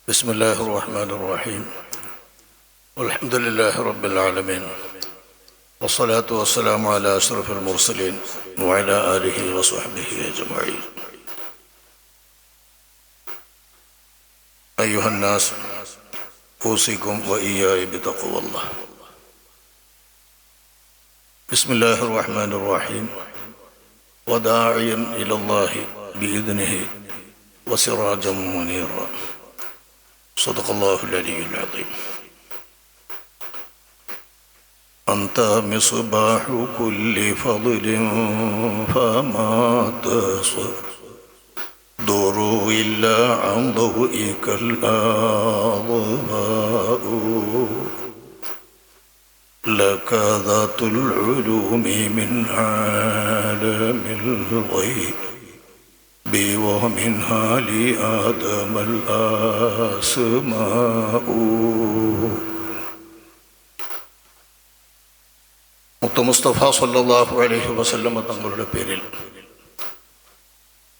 بسم الله الرحمن الرحيم والحمد لله رب العالمين والصلاة والسلام على أشرف المرسلين وعلى آله وصحبه أجمعين. أيها الناس أوصيكم وإياي بتقوى الله. بسم الله الرحمن الرحيم وداعيا إلى الله بإذنه وسراجا منيرا. صدق الله العلي العظيم. أنت مصباح كل فضل فما تصدر إلا عن ضوئك الأضواء. لك ذات العلوم من عالم الغيب ومنها لآدم الأسماء. മുസ്തഫ സല്ലല്ലാഹു അലൈഹി വസല്ലം തങ്ങളുടെ പേരിൽ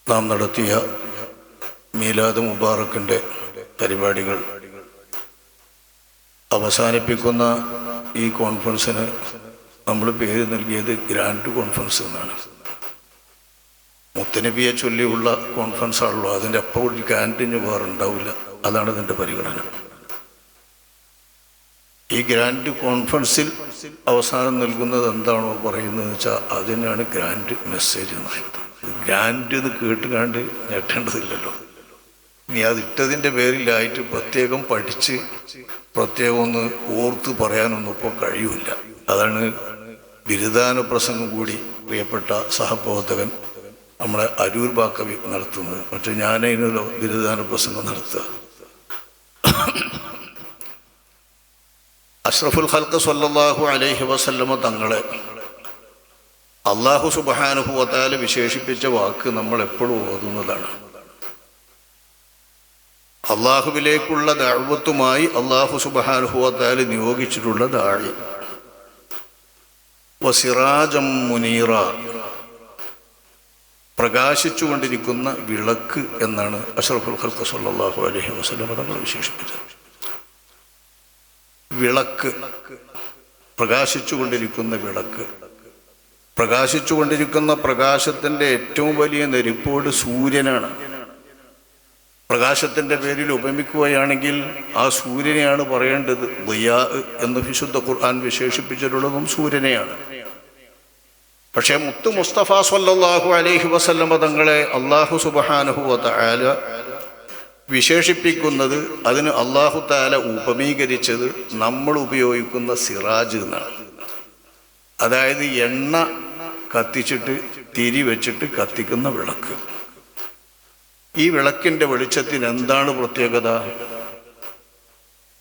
നാം നടത്തിയ മീലാദ് മുബാറക്കിൻ്റെ പരിപാടികൾ അവസാനിപ്പിക്കുന്ന ഈ കോൺഫറൻസിന് നമ്മൾ പേര് നൽകിയത് ഗ്രാൻഡ് കോൺഫറൻസ് എന്നാണ്. മുത്തനബിയെ ചൊല്ലിയുള്ള കോൺഫറൻസ് ആണല്ലോ, അതിൻ്റെ അപ്പോൾ ഒരു ഗ്രാൻഡിന് വേറുണ്ടാവില്ല. അതാണ് ഇതിൻ്റെ പരിഗണന. ഈ ഗ്രാൻഡ് കോൺഫറൻസിൽ അവസാനം നൽകുന്നത് എന്താണോ പറയുന്നതെന്ന് വെച്ചാൽ അതിനാണ് ഗ്രാൻഡ് മെസ്സേജ് എന്ന് പറയുന്നത്. ഗ്രാൻഡ് എന്ന് കേട്ടുകാണ്ട് ഞെട്ടേണ്ടതില്ലല്ലോ. ഇനി അതിട്ടതിൻ്റെ പേരിലായിട്ട് പ്രത്യേകം പഠിച്ച് പ്രത്യേകം ഒന്ന് ഓർത്ത് പറയാനൊന്നും ഇപ്പോൾ കഴിയില്ല. അതാണ് ബിരുദാന പ്രസംഗം കൂടി പ്രിയപ്പെട്ട സഹപ്രവർത്തകൻ നമ്മളെ അരൂർ ബാക്കവി നടത്തുന്നത്. പക്ഷെ ഞാനതിനൊരു ബിരുദാന പ്രസംഗം നടത്തുക. അഷ്റഫുൽ ഖൽഖ് സ്വല്ലല്ലാഹു അലൈഹി വസല്ലമ തങ്ങളെ അല്ലാഹു സുബ്ഹാനഹു വ തആല വിശേഷിപ്പിച്ച വാക്ക് നമ്മൾ എപ്പോഴും ഓതുന്നതാണ്. അള്ളാഹുവിലേക്കുള്ള ദഅവത്തുമായി അല്ലാഹു സുബ്ഹാനഹു വ തആല നിയോഗിച്ചിട്ടുള്ള ദാഇ. വസിറാജം മുനീറ, പ്രകാശിച്ചുകൊണ്ടിരിക്കുന്ന വിളക്ക് എന്നാണ് അഷ്റഫുൽ ഖൽഖ് സ്വല്ലല്ലാഹു അലൈഹി വസല്ലം തങ്ങൾ വിശേഷിപ്പിച്ചത്. വിളക്ക്, പ്രകാശിച്ചുകൊണ്ടിരിക്കുന്ന വിളക്ക്. പ്രകാശിച്ചുകൊണ്ടിരിക്കുന്ന പ്രകാശത്തിൻ്റെ ഏറ്റവും വലിയ നെരിപ്പോട് സൂര്യനാണ്. പ്രകാശത്തിൻ്റെ പേരിൽ ഉപമിക്കുകയാണെങ്കിൽ ആ സൂര്യനെയാണ് പറയേണ്ടത്. ദിയാ എന്ന് വിശുദ്ധ ഖുർആൻ വിശേഷിപ്പിച്ചിട്ടുള്ളതും സൂര്യനെയാണ്. പക്ഷേ മുത്തു മുസ്തഫ സ്വല്ലല്ലാഹു അലൈഹി വസല്ലമ തങ്ങളെ അല്ലാഹു സുബ്ഹാനഹു വ തആല വിശേഷിപ്പിക്കുന്നത്, അതിന് അല്ലാഹു തആല ഉപമീകരിച്ചത് നമ്മൾ ഉപയോഗിക്കുന്ന സിറാജ് എന്നാണ്. അതായത് എണ്ണ കത്തിച്ചിട്ട് തിരി വെച്ചിട്ട് കത്തിക്കുന്ന വിളക്ക്. ഈ വിളക്കിൻ്റെ വെളിച്ചത്തിന് എന്താണ് പ്രത്യേകത?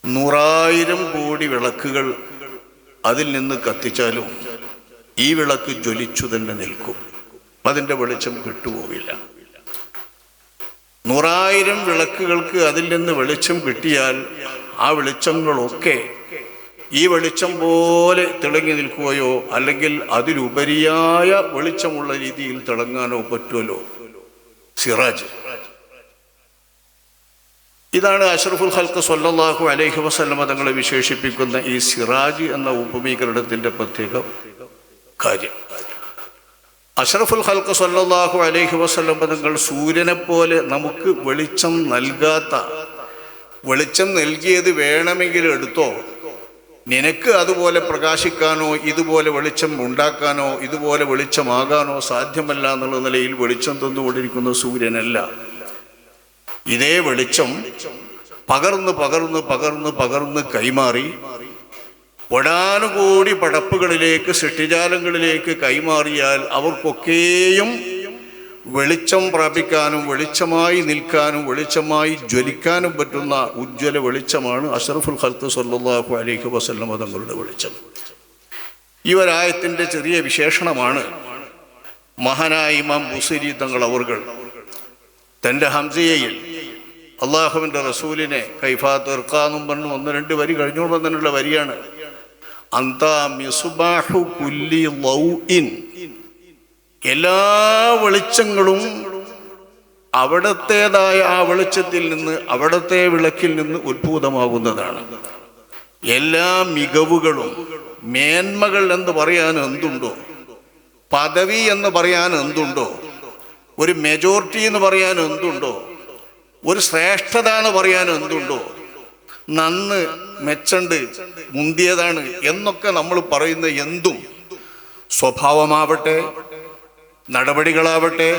100,000 കോടി വിളക്കുകൾ അതിൽ നിന്ന് കത്തിച്ചാലും ഈ വിളക്ക് ജ്വലിച്ചു തന്നെ നിൽക്കും. അതിൻ്റെ വെളിച്ചം കിട്ടുപോകില്ല. 100,000 വിളക്കുകൾക്ക് അതിൽ നിന്ന് വെളിച്ചം കിട്ടിയാൽ ആ വെളിച്ചങ്ങളൊക്കെ ഈ വെളിച്ചം പോലെ തിളങ്ങി നിൽക്കുകയോ അല്ലെങ്കിൽ അതിലുപരിയായ വെളിച്ചമുള്ള രീതിയിൽ തിളങ്ങാനോ പറ്റുമല്ലോ സിറാജ്. ഇതാണ് അഷ്റഫുൽ ഖൽഖ് സ്വല്ലല്ലാഹു അലൈഹി വസല്ലമ തങ്ങളെ വിശേഷിപ്പിക്കുന്ന ഈ സിറാജ് എന്ന ഉപമീകരണത്തിൻ്റെ പ്രത്യേക കാര്യം. അഷ്റഫുൽ ഖൽഖ് സ്വല്ലല്ലാഹു അലൈഹി വസല്ലമ തങ്ങൾ സൂര്യനെ പോലെ നമുക്ക് വെളിച്ചം നൽകാത്ത, വെളിച്ചം നൽകിയത് വേണമെങ്കിൽ എടുത്തോ, നിനക്ക് അതുപോലെ പ്രകാശിക്കാനോ ഇതുപോലെ വെളിച്ചം ഉണ്ടാക്കാനോ ഇതുപോലെ വെളിച്ചമാകാനോ സാധ്യമല്ല എന്നുള്ള നിലയിൽ വെളിച്ചം തന്നുകൊണ്ടിരിക്കുന്ന സൂര്യനല്ല. ഇതേ വെളിച്ചം പകർന്ന് പകർന്ന് പകർന്ന് പകർന്ന് കൈമാറി ഒടാനുകൂടി പടപ്പുകളിലേക്ക്, സൃഷ്ടിജാലങ്ങളിലേക്ക് കൈമാറിയാൽ അവർക്കൊക്കെയും വെളിച്ചം പ്രാപിക്കാനും വെളിച്ചമായി നിൽക്കാനും വെളിച്ചമായി ജ്വലിക്കാനും പറ്റുന്ന ഉജ്ജ്വല വെളിച്ചമാണ് അഷ്റഫുൽ ഖൽഖ് സ്വല്ലല്ലാഹു അലൈഹി വസല്ലമ തങ്ങളുടെ വെളിച്ചം. ഈ ഒരായത്തിൻ്റെ ചെറിയ വിശേഷണമാണ് മഹാനായ ഇമാം ബുസൈരി തങ്ങൾ അവർകൾ തൻ്റെ ഹംസയിൽ അള്ളാഹുവിൻ്റെ റസൂലിനെ കൈഫാത്ത് ഇർക്കാന്നും പറഞ്ഞു 1-2 വരി കഴിഞ്ഞോട് വന്നതിനുള്ള വരിയാണ്. അന്ത മിസ്ബാഹു കുല്ലി ലൗഇൻ, എല്ലാ വെളിച്ചങ്ങളും അവിടത്തേതായ ആ വെളിച്ചത്തിൽ നിന്ന്, അവിടത്തെ വിളക്കിൽ നിന്ന് ഉത്ഭൂതമാകുന്നതാണ്. എല്ലാ മികവുകളും മേന്മകൾ എന്ന് പറയാൻ എന്തുണ്ടോ, പദവി എന്ന് പറയാൻ എന്തുണ്ടോ, ഒരു മെജോറിറ്റി എന്ന് പറയാൻ എന്തുണ്ടോ, ഒരു ശ്രേഷ്ഠത എന്ന് പറയാൻ എന്തുണ്ടോ, നന്ന് മെച്ചണ്ട് മുന്തിയതാണ് എന്നൊക്കെ നമ്മൾ പറയുന്ന എന്തും, സ്വഭാവമാവട്ടെ, നടപടികളാവട്ടെ,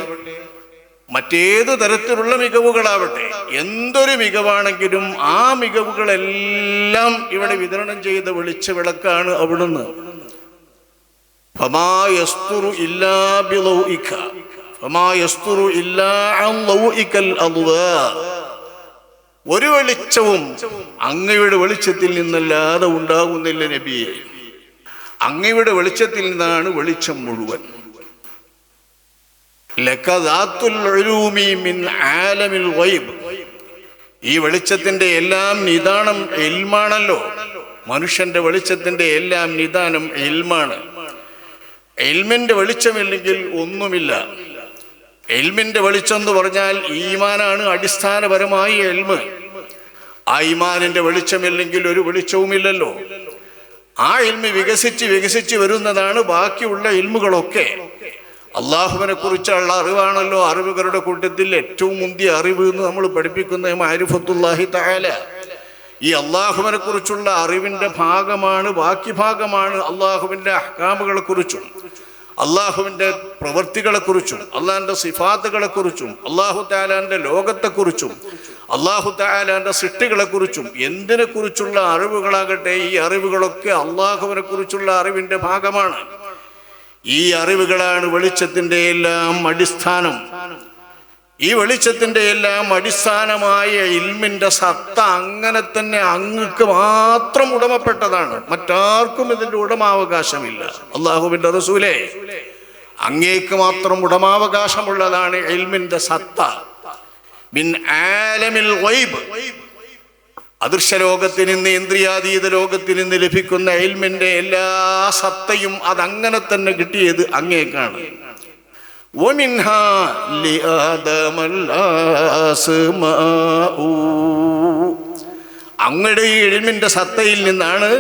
മറ്റേത് തരത്തിലുള്ള മികവുകളാവട്ടെ, എന്തൊരു മികവാണെങ്കിലും ആ മികവുകളെല്ലാം ഇവിടെ വിതരണം ചെയ്ത വെളിച്ച വിളക്കാണ് അവിടുന്ന്. ഫമാ യസ്തുറു ഇല്ലാ ബിളൗഇക ഫമാ യസ്തുറു ഇല്ലാ അൻ ലൗഇകൽ അദ്വാ. ഒരു വെളിച്ചവും അങ്ങയുടെ വെളിച്ചത്തിൽ നിന്നല്ലാതെ ഉണ്ടാകുന്നില്ല നബിയെ. അങ്ങയുടെ വെളിച്ചത്തിൽ നിന്നാണ് വെളിച്ചം മുഴുവൻ. ഈ വെളിച്ചത്തിന്റെ എല്ലാം നിദാനം ഇൽമാണല്ലോ. മനുഷ്യന്റെ വെളിച്ചത്തിന്റെ എല്ലാം നിദാനം ഇൽമാണ്. ഇൽമിന്റെ വെളിച്ചമില്ലെങ്കിൽ ഒന്നുമില്ല. ഇൽമിന്റെ വെളിച്ചം എന്ന് പറഞ്ഞാൽ ഈമാനാണ് അടിസ്ഥാനപരമായി ഇൽമ്. ആ ഈമാനിന്റെ വെളിച്ചമില്ലെങ്കിൽ ഒരു വെളിച്ചവുമില്ലല്ലോ. ആ ഇൽമ് വികസിച്ച് വരുന്നതാണ് ബാക്കിയുള്ള ഇൽമുകളൊക്കെ. അള്ളാഹുവിനെ കുറിച്ചുള്ള അറിവാണല്ലോ അറിവുകളുടെ കൂട്ടത്തിൽ ഏറ്റവും മുന്തിയ അറിവ് എന്ന് നമ്മൾ പഠിപ്പിക്കുന്ന മഅരിഫത്തുല്ലാഹി തആല. ഈ അള്ളാഹുവിനെ കുറിച്ചുള്ള അറിവിന്റെ ഭാഗമാണ്, ബാക്കി ഭാഗമാണ് അള്ളാഹുവിന്റെ അഹ്കാമുകളെ കുറിച്ചും അള്ളാഹുവിന്റെ പ്രവൃത്തികളെ കുറിച്ചും അള്ളാഹിന്റെ സിഫാത്തുകളെ കുറിച്ചും അള്ളാഹു തആലാന്റെ ലോകത്തെക്കുറിച്ചും അള്ളാഹു തആലാന്റെ സൃഷ്ടികളെ കുറിച്ചും എന്തിനെ കുറിച്ചുള്ള അറിവുകളാകട്ടെ, ഈ അറിവുകളൊക്കെ അള്ളാഹുവിനെ കുറിച്ചുള്ള അറിവിന്റെ ഭാഗമാണ്. ഈ അറിവുകളാണ് വെളിച്ചത്തിന്റെ എല്ലാം അടിസ്ഥാനം. ഈ വെളിച്ചത്തിന്റെ എല്ലാം അടിസ്ഥാനമായ ഇൽമിന്റെ സത്ത അങ്ങനെ തന്നെ അങ്ങക്ക് മാത്രം ഉടമപ്പെട്ടതാണ്. മറ്റാർക്കും ഇതിന്റെ ഉടമാവകാശമില്ല. അള്ളാഹുവിന്റെ റസൂലേ, അങ്ങേക്ക് മാത്രം ഉടമാവകാശമുള്ളതാണ് ഇൽമിന്റെ സത്ത. മിൻ ആലമിൽ ഗൈബ്, അദൃശ്യലോകത്തിൽ നിന്ന് ഇന്ദ്രിയാതീത ലോകത്തിൽ നിന്ന് ലഭിക്കുന്ന ഇൽമിന്റെ എല്ലാ സത്തയും അതങ്ങനെ തന്നെ കിട്ടിയത് അങ്ങേക്കാണ്. അങ്ങയുടെ ഈ ഇൽമിന്റെ സത്തയിൽ നിന്നാണ്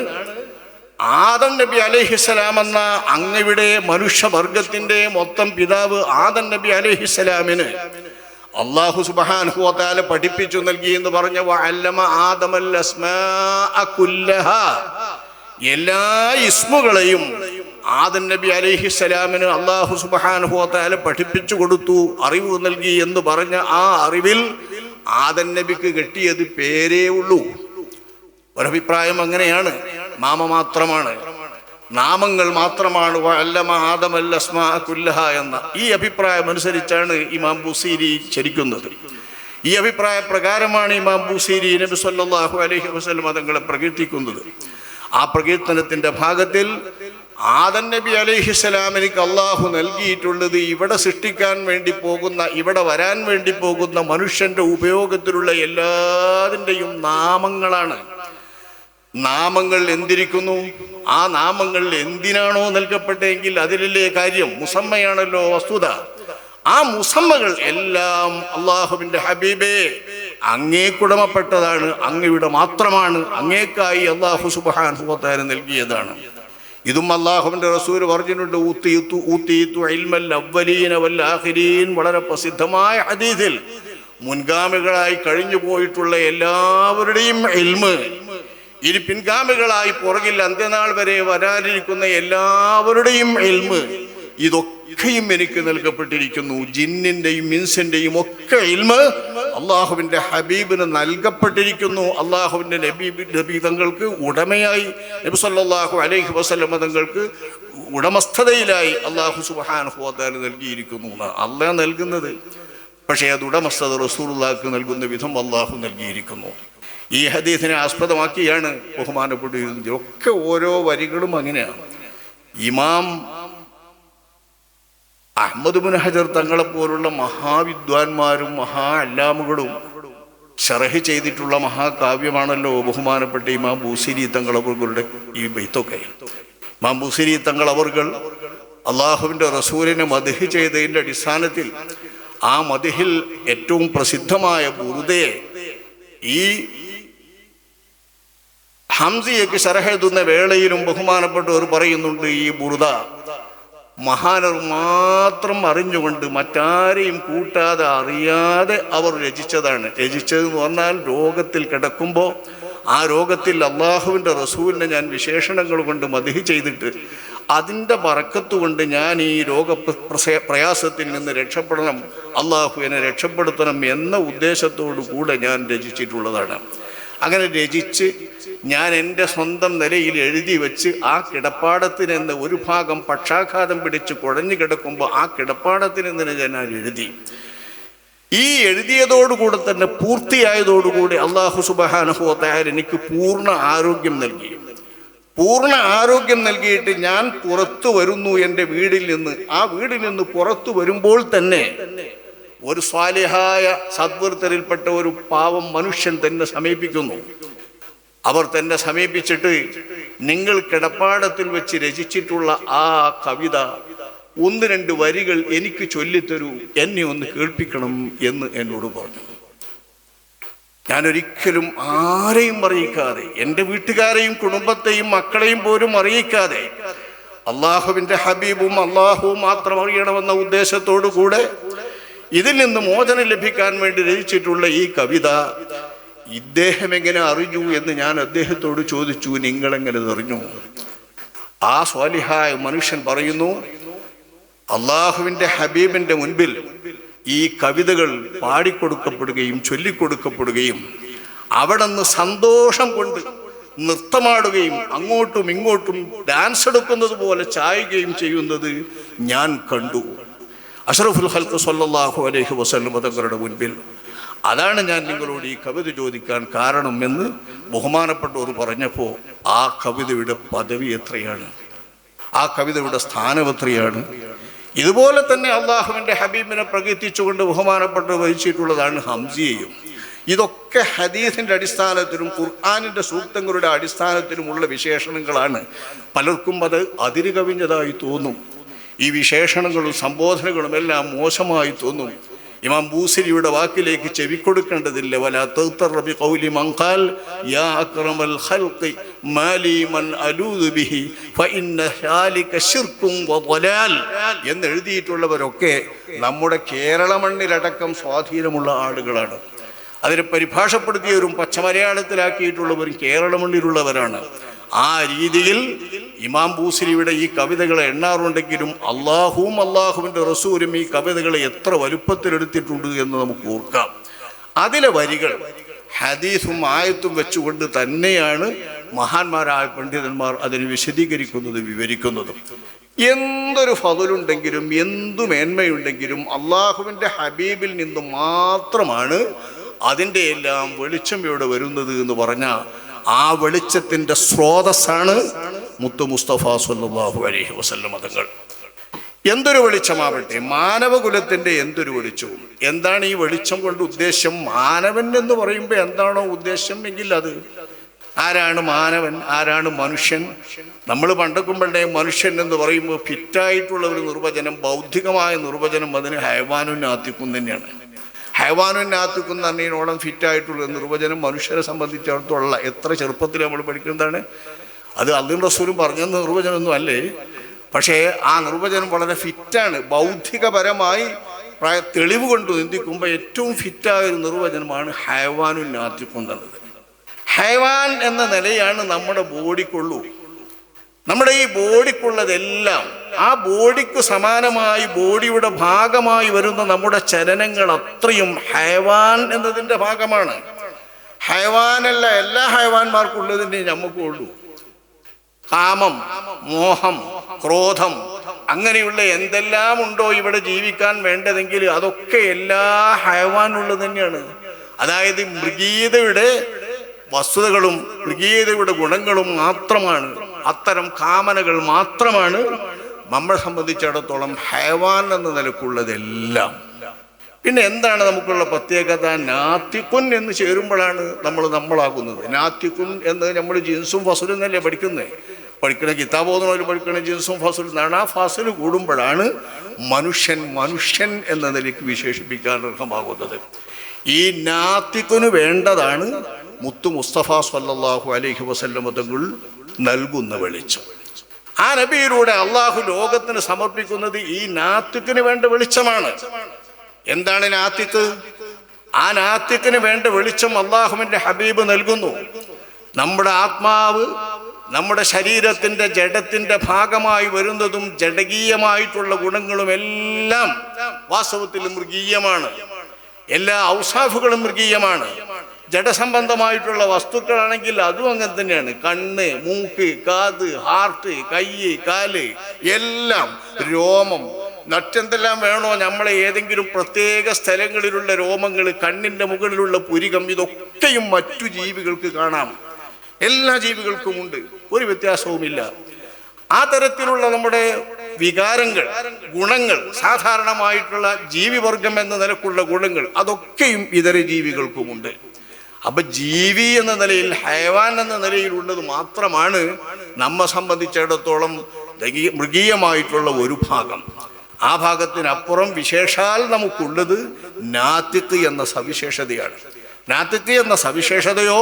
ആദം നബി അലൈഹിസ്സലാം എന്ന അങ്ങയുടെ മനുഷ്യവർഗത്തിന്റെ മൊത്തം പിതാവ് ആദം നബി അലൈഹിസ്സലാമിന് അല്ലാഹു സുബ്ഹാനഹു വ തആല പഠിപ്പിച്ചു നൽകി എന്ന് പറഞ്ഞ വഅല്ലമ ആദമൽ അസ്മാഅ കുല്ലഹാ, എല്ലാ ഇസ്മുകളെയും ആദം നബി അലൈഹിസ്സലാമിന് അല്ലാഹു സുബ്ഹാനഹു വ തആല പഠിപ്പിച്ചു കൊടുത്തു, അറിവ് നൽകി എന്ന് പറഞ്ഞ ആ അറിവിൽ ആദം നബിക്ക് കിട്ടിയത് പേരേ ഉള്ളൂ. ഒരഭിപ്രായം അങ്ങനെയാണ്, നാമ മാത്രമാണ്, നാമങ്ങൾ മാത്രമാണ് വഅല്ലമ ആദമൽ അസ്മാഅ കുല്ലഹാ എന്ന ഈ അഭിപ്രായം അനുസരിച്ചാണ് ഇമാം ബുസീരി ചരിക്കുന്നത്. ഈ അഭിപ്രായ പ്രകാരമാണ് ഇമാം ബുസീരി നബി സല്ലല്ലാഹു അലൈഹി വസല്ലം തങ്ങളെ പ്രകീർത്തിക്കുന്നത്. ആ പ്രകീർത്തനത്തിന്റെ ഭാഗത്തിൽ ആദം നബി അലൈഹിസ്സലാമിനിക്ക് അള്ളാഹു നൽകിയിട്ടുള്ളത് ഇവിടെ സൃഷ്ടിക്കാൻ വേണ്ടി പോകുന്ന, ഇവിടെ വരാൻ വേണ്ടി പോകുന്ന മനുഷ്യന്റെ ഉപയോഗത്തിലുള്ള എല്ലാതിൻ്റെയും നാമങ്ങളാണ്. നാമങ്ങൾ എന്തിരിക്കുന്നു, ആ നാമങ്ങൾ എന്തിനാണോ നൽകപ്പെട്ടെങ്കിൽ അതിലല്ലേ കാര്യം. മുസമ്മയാണല്ലോ വസ്തുത. ആ മുസമ്മകൾ എല്ലാം അള്ളാഹുവിന്റെ ഹബീബേ അങ്ങേക്കുടമപ്പെട്ടതാണ്, അങ്ങയുടെ മാത്രമാണ്, അങ്ങേക്കായി അള്ളാഹു സുബ്ഹാനഹു വ തആല നൽകിയതാണ്. ഇതും അള്ളാഹുവിന്റെ റസൂൽ പറഞ്ഞിട്ടുണ്ട്, ഊതീതു ഇൽമൽ അവ്വലീന വൽ ആഖിരീൻ. വളരെ പ്രസിദ്ധമായ ഹദീസിൽ മുൻഗാമികളായി കഴിഞ്ഞു പോയിട്ടുള്ള എല്ലാവരുടെയും ഇൽമ്, ഇനി പിൻഗാമികളായി പുറകിൽ അന്ത്യനാൾ വരെ വരാനിരിക്കുന്ന എല്ലാവരുടെയും ഇൽമ്, ഇതൊക്കെയും എനിക്ക് നൽകപ്പെട്ടിരിക്കുന്നു. ജിന്നിന്റെയും ഇൻസിന്റെയും ഒക്കെ ഇൽമ് അള്ളാഹുവിന്റെ ഹബീബിന് നൽകപ്പെട്ടിരിക്കുന്നു. അള്ളാഹുവിന്റെ നബി തങ്ങൾക്ക് ഉടമയായി, നബി സല്ലല്ലാഹു അലൈഹി വസല്ലം തങ്ങൾക്ക് ഉടമസ്ഥതയിലായി അള്ളാഹു സുബ്ഹാനഹു വ തആല നൽകിയിരിക്കുന്നു. അള്ളാഹ് നൽകുന്നത്, പക്ഷേ അത് ഉടമസ്ഥത റസൂലുള്ളാഹിക്ക് നൽകുന്ന വിധം അള്ളാഹു നൽകിയിരിക്കുന്നു. ഈ ഹദീസിനെ ആസ്പദമാക്കിയാണ് ബഹുമാനപ്പെട്ടിരുന്നത്. ഒക്കെ ഓരോ വരികളും അങ്ങനെയാണ്. ഇമാം അഹ്മദ് ബിൻ ഹജർ തങ്ങളെ പോലുള്ള മഹാവിദ്വാൻമാരും മഹാ അല്ലാമുകളും ശറഹ് ചെയ്തിട്ടുള്ള മഹാകാവ്യമാണല്ലോ ബഹുമാനപ്പെട്ട ഇമാം ബൂസിരി തങ്ങളവരുടെ ഈ ബൈത്തൊക്കെ. ഇമാം ബൂസിരി തങ്ങളവർ അള്ളാഹുവിൻ്റെ റസൂലിനെ മദ്ഹ് ചെയ്തതിൻ്റെ അടിസ്ഥാനത്തിൽ ആ മദ്ഹിൽ ഏറ്റവും പ്രസിദ്ധമായ ബുറുദയെ ഈ ഹംസിയക്ക് ശർഹെഴുതുന്ന വേളയിലും ബഹുമാനപ്പെട്ടവർ പറയുന്നുണ്ട്, ഈ ബുറുദ മഹാനർ മാത്രം അറിഞ്ഞുകൊണ്ട് മറ്റാരെയും കൂട്ടാതെ അറിയാതെ അവർ രചിച്ചതാണ്. രചിച്ചതെന്ന് പറഞ്ഞാൽ രോഗത്തിൽ കിടക്കുമ്പോൾ ആ രോഗത്തിൽ അള്ളാഹുവിൻ്റെ റസൂലിനെ ഞാൻ വിശേഷണങ്ങൾ കൊണ്ട് മദ്ഹ് ചെയ്തിട്ട് അതിൻ്റെ ബറക്കത്ത് കൊണ്ട് ഞാൻ ഈ പ്രയാസത്തിൽ നിന്ന് രക്ഷപ്പെടണം, അള്ളാഹു എന്നെ രക്ഷപ്പെടുത്തണം എന്ന ഉദ്ദേശത്തോടു കൂടെ ഞാൻ രചിച്ചിട്ടുള്ളതാണ്. അങ്ങനെ രചിച്ച് ഞാൻ എൻ്റെ സ്വന്തം നിലയിൽ എഴുതി വെച്ച് ആ കിടപ്പാടത്തിൽ നിന്ന് ഒരു ഭാഗം പക്ഷാഘാതം പിടിച്ച് കുഴഞ്ഞു കിടക്കുമ്പോൾ ആ കിടപ്പാടത്തിൽ നിന്ന് ഞാൻ എഴുതി. ഈ എഴുതിയതോടുകൂടെ തന്നെ പൂർത്തിയായതോടുകൂടി അല്ലാഹു സുബ്ഹാനഹു വ തആല എനിക്ക് പൂർണ്ണ ആരോഗ്യം നൽകി. പൂർണ്ണ ആരോഗ്യം നൽകിയിട്ട് ഞാൻ പുറത്തു വരുന്നു എൻ്റെ വീടിൽ നിന്ന്. ആ വീടിൽ നിന്ന് പുറത്തു വരുമ്പോൾ തന്നെ ഒരു സ്വാലിഹായ സദ്വൃത്തരിൽപ്പെട്ട ഒരു പാവം മനുഷ്യൻ തന്നെ സമീപിക്കുന്നു. അവർ തന്നെ സമീപിച്ചിട്ട്, നിങ്ങൾ കിടപ്പാടത്തിൽ വെച്ച് രചിച്ചിട്ടുള്ള ആ കവിത 1-2 വരികൾ എനിക്ക് ചൊല്ലിത്തരൂ, എന്നെ ഒന്ന് കേൾപ്പിക്കണം എന്ന് എന്നോട് പറഞ്ഞു. ഞാനൊരിക്കലും ആരെയും അറിയിക്കാതെ, എൻ്റെ വീട്ടുകാരെയും കുടുംബത്തെയും മക്കളെയും പോലും അറിയിക്കാതെ, അള്ളാഹുവിൻ്റെ ഹബീബും അള്ളാഹുവും മാത്രം അറിയണമെന്ന ഉദ്ദേശത്തോടു കൂടെ ഇതിൽ നിന്ന് മോചനം ലഭിക്കാൻ വേണ്ടി രചിച്ചിട്ടുള്ള ഈ കവിത ഇദ്ദേഹം എങ്ങനെ അറിഞ്ഞു എന്ന് ഞാൻ അദ്ദേഹത്തോട് ചോദിച്ചു. നിങ്ങളെങ്ങനെ അറിഞ്ഞു? ആ സ്വാലിഹായ മനുഷ്യൻ പറയുന്നു, അള്ളാഹുവിൻ്റെ ഹബീബിൻ്റെ മുൻപിൽ ഈ കവിതകൾ പാടിക്കൊടുക്കപ്പെടുകയും ചൊല്ലിക്കൊടുക്കപ്പെടുകയും അവിടെ നിന്ന് സന്തോഷം കൊണ്ട് നൃത്തമാടുകയും അങ്ങോട്ടും ഇങ്ങോട്ടും ഡാൻസ് എടുക്കുന്നത് പോലെ ചായുകയും ചെയ്യുന്നത് ഞാൻ കണ്ടു. അഷ്റഫുൽ ഖൽഖ് സ്വല്ലല്ലാഹു അലൈഹി വസല്ലം തങ്ങളുടെ മുൻപിൽ. അതാണ് ഞാൻ നിങ്ങളോട് ഈ കവിത ചോദിക്കാൻ കാരണം എന്ന് ബഹുമാനപ്പെട്ടവർ പറഞ്ഞപ്പോൾ ആ കവിതയുടെ പദവി എത്രയാണ്, ആ കവിതയുടെ സ്ഥാനം എത്രയാണ്. ഇതുപോലെ തന്നെ അള്ളാഹുവിൻ്റെ ഹബീബിനെ പ്രകീർത്തിച്ചുകൊണ്ട് ബഹുമാനപ്പെട്ടവർ വഹിച്ചിട്ടുള്ളതാണ് ഹംസിയയും. ഇതൊക്കെ ഹദീസിൻ്റെ അടിസ്ഥാനത്തിലും ഖുർആനിൻ്റെ സൂക്തങ്ങളുടെ അടിസ്ഥാനത്തിലുമുള്ള വിശേഷണങ്ങളാണ്. പലർക്കും അത് അതിര് കവിഞ്ഞതായി തോന്നും. ഈ വിശേഷണങ്ങളും സംബോധനകളും എല്ലാം മോശമായി തോന്നും. ഇമാം ബൂസിരിയുടെ വാക്കിലേക്ക് ചെവിക്കൊടുക്കേണ്ടതില്ല. വലാ തഗ്തർ ബിഖൗലി മൻ ഖാൽ യാ അക്രമൽ ഖൽഖി മാലി മൻ അലൂദു ബിഹി ഫഇന്ന ശാലിക ശിർകുൻ വദലാൽ എന്ന് എഴുതിയിട്ടുള്ളവരൊക്കെ നമ്മുടെ കേരള മണ്ണിലടക്കം സ്വാധീനമുള്ള ആളുകളാണ്. അതിനെ പരിഭാഷപ്പെടുത്തിയവരും പച്ചമലയാളത്തിലാക്കിയിട്ടുള്ളവരും കേരള മണ്ണിലുള്ളവരാണ്. ആ രീതിയിൽ ഇമാം ബൂസിരിയുടെ ഈ കവിതകളെ എണ്ണാറുണ്ടെങ്കിലും അള്ളാഹുവും അള്ളാഹുവിൻ്റെ റസൂലും ഈ കവിതകളെ എത്ര വലുപ്പത്തിലെടുത്തിട്ടുണ്ട് എന്ന് നമുക്ക് ഓർക്കാം. അതിലെ വരികൾ ഹദീസും ആയത്തും വെച്ചുകൊണ്ട് തന്നെയാണ് മഹാന്മാരായ പണ്ഡിതന്മാർ അതിനെ വിശദീകരിക്കുന്നത്, വിവരിക്കുന്നതും. എന്തൊരു ഫضലുണ്ടെങ്കിലും എന്തു മേന്മയുണ്ടെങ്കിലും അള്ളാഹുവിൻ്റെ ഹബീബിൽ നിന്ന് മാത്രമാണ് അതിൻ്റെ എല്ലാം വെളിച്ചം ഇവിടെ വരുന്നത് എന്ന് പറഞ്ഞാൽ ആ വെളിച്ചത്തിൻ്റെ സ്രോതസ്സാണ് മുത്തു മുസ്തഫ സല്ലല്ലാഹു അലൈഹി വസല്ലം തങ്ങൾ. എന്തൊരു വെളിച്ചമാവട്ടെ, മാനവകുലത്തിൻ്റെ എന്തൊരു വെളിച്ചവും. എന്താണ് ഈ വെളിച്ചം കൊണ്ട് ഉദ്ദേശം? മാനവൻ എന്ന് പറയുമ്പോൾ എന്താണോ ഉദ്ദേശം എങ്കിൽ അത് ആരാണ് മാനവൻ, ആരാണ് മനുഷ്യൻ? നമ്മൾ പണ്ടക്കുമ്പോഴേ മനുഷ്യൻ എന്ന് പറയുമ്പോൾ ഫിറ്റായിട്ടുള്ള ഒരു നിർവചനം, ബൗദ്ധികമായ നിർവചനം അതിന് ഹൈവാനുൻ നാത്തിക്കും തന്നെയാണ്. ഹൈവാനുൻ നാത്തിക്കും തന്നതിനോളം ഫിറ്റായിട്ടുള്ള നിർവചനം മനുഷ്യരെ സംബന്ധിച്ചിടത്തോളം എത്ര ചെറുപ്പത്തിൽ നമ്മൾ പഠിക്കുന്നതാണ്. അത് അല്ലാഹു റസൂലും പറഞ്ഞ നിർവചനമൊന്നും അല്ലേ, പക്ഷേ ആ നിർവചനം വളരെ ഫിറ്റാണ്. ബൗദ്ധികപരമായി തെളിവ് കൊണ്ട് ചിന്തിക്കുമ്പോൾ ഏറ്റവും ഫിറ്റായ ഒരു നിർവചനമാണ് ഹൈവാനുൻ നാത്തിക്കും എന്നുള്ളത്. ഹൈവാൻ എന്ന നിലയാണ് നമ്മുടെ ബോഡിക്കുള്ളൂ. നമ്മുടെ ഈ ബോഡിക്കുള്ളതെല്ലാം ആ ബോഡിക്ക് സമാനമായി ബോഡിയുടെ ഭാഗമായി വരുന്ന നമ്മുടെ ചലനങ്ങൾ അത്രയും ഹൈവാൻ എന്നതിൻ്റെ ഭാഗമാണ്. ഹൈവാനല്ല, എല്ലാ ഹൈവാന്മാർക്കുള്ളതിൻ്റെ നമുക്കുള്ളൂ. കാമം, മോഹം, ക്രോധം, അങ്ങനെയുള്ള എന്തെല്ലാം ഉണ്ടോ ഇവിടെ ജീവിക്കാൻ വേണ്ടതെങ്കിൽ അതൊക്കെ എല്ലാ ഹൈവാനുള്ളത് തന്നെയാണ്. അതായത് മൃഗീയതയുടെ വസ്തുതകളും മൃഗീയതയുടെ ഗുണങ്ങളും മാത്രമാണ്, അത്തരം കാമനകൾ മാത്രമാണ് നമ്മളെ സംബന്ധിച്ചിടത്തോളം ഹൈവാൻ എന്ന നിലക്കുള്ളതെല്ലാം. പിന്നെ എന്താണ് നമുക്കുള്ള പ്രത്യേകത? നാത്തിക്കുൻ എന്ന് ചേരുമ്പോഴാണ് നമ്മളാകുന്നത്. നാത്തിക്കുൻ എന്ന് നമ്മൾ ജിൻസും ഫസലും എന്നല്ലേ പഠിക്കുന്നത്. പഠിക്കണ കിതാബ് ഓതുന്നവർ പഠിക്കണ ജിൻസും ഫസലും എന്നാണ്. ആ ഫസൽ കൂടുമ്പോഴാണ് മനുഷ്യൻ എന്ന നിലയ്ക്ക് വിശേഷിപ്പിക്കാൻ അർഹമാകുന്നത്. ഈ നാത്തിക്കിന് വേണ്ടതാണ് മുത്തു മുസ്തഫ സല്ലല്ലാഹു അലൈഹി വസല്ലം തങ്ങൾ നൽകുന്ന വെളിച്ചം. ആ നബിയിലൂടെ അള്ളാഹു ലോകത്തിന് സമർപ്പിക്കുന്നത് ഈ നാത്തിക്കിന് വേണ്ട വെളിച്ചമാണ്. എന്താണ് നാത്തിക്ക്? ആ നാത്തിക്കിന് വേണ്ട വെളിച്ചം അള്ളാഹുവിൻ്റെ ഹബീബ് നൽകുന്നു. നമ്മുടെ ആത്മാവ് നമ്മുടെ ശരീരത്തിൻ്റെ ജഡത്തിൻ്റെ ഭാഗമായി വരുന്നതും ജഡകീയമായിട്ടുള്ള ഗുണങ്ങളും എല്ലാം വാസ്തവത്തിൽ മൃഗീയമാണ്. എല്ലാ ഔസാഫുകളും മൃഗീയമാണ്. ജഡസംബന്ധമായിട്ടുള്ള വസ്തുക്കളാണെങ്കിൽ അതും അങ്ങനെ തന്നെയാണ്. കണ്ണ്, മൂക്ക്, കാത്, ഹാർട്ട്, കൈ, കാല്, എല്ലാം, രോമം, മറ്റെന്തെല്ലാം വേണോ നമ്മളെ ഏതെങ്കിലും പ്രത്യേക സ്ഥലങ്ങളിലുള്ള രോമങ്ങൾ, കണ്ണിൻ്റെ മുകളിലുള്ള പുരികം, ഇതൊക്കെയും മറ്റു ജീവികൾക്ക് കാണാം. എല്ലാ ജീവികൾക്കുമുണ്ട്, ഒരു വ്യത്യാസവുമില്ല. ആ തരത്തിലുള്ള നമ്മുടെ വികാരങ്ങൾ, ഗുണങ്ങൾ, സാധാരണമായിട്ടുള്ള ജീവിവർഗം എന്ന നിലക്കുള്ള ഗുണങ്ങൾ, അതൊക്കെയും ഇതര ജീവികൾക്കുമുണ്ട്. അപ്പൊ ജീവി എന്ന നിലയിൽ, ഹയവാൻ എന്ന നിലയിലുള്ളത് മാത്രമാണ് നമ്മെ സംബന്ധിച്ചിടത്തോളം മൃഗീയമായിട്ടുള്ള ഒരു ഭാഗം. ആ ഭാഗത്തിനപ്പുറം വിശേഷാൽ നമുക്കുള്ളത് നാത്തിക്ക് എന്ന സവിശേഷതയാണ്. നാത്തിക്ക് എന്ന സവിശേഷതയോ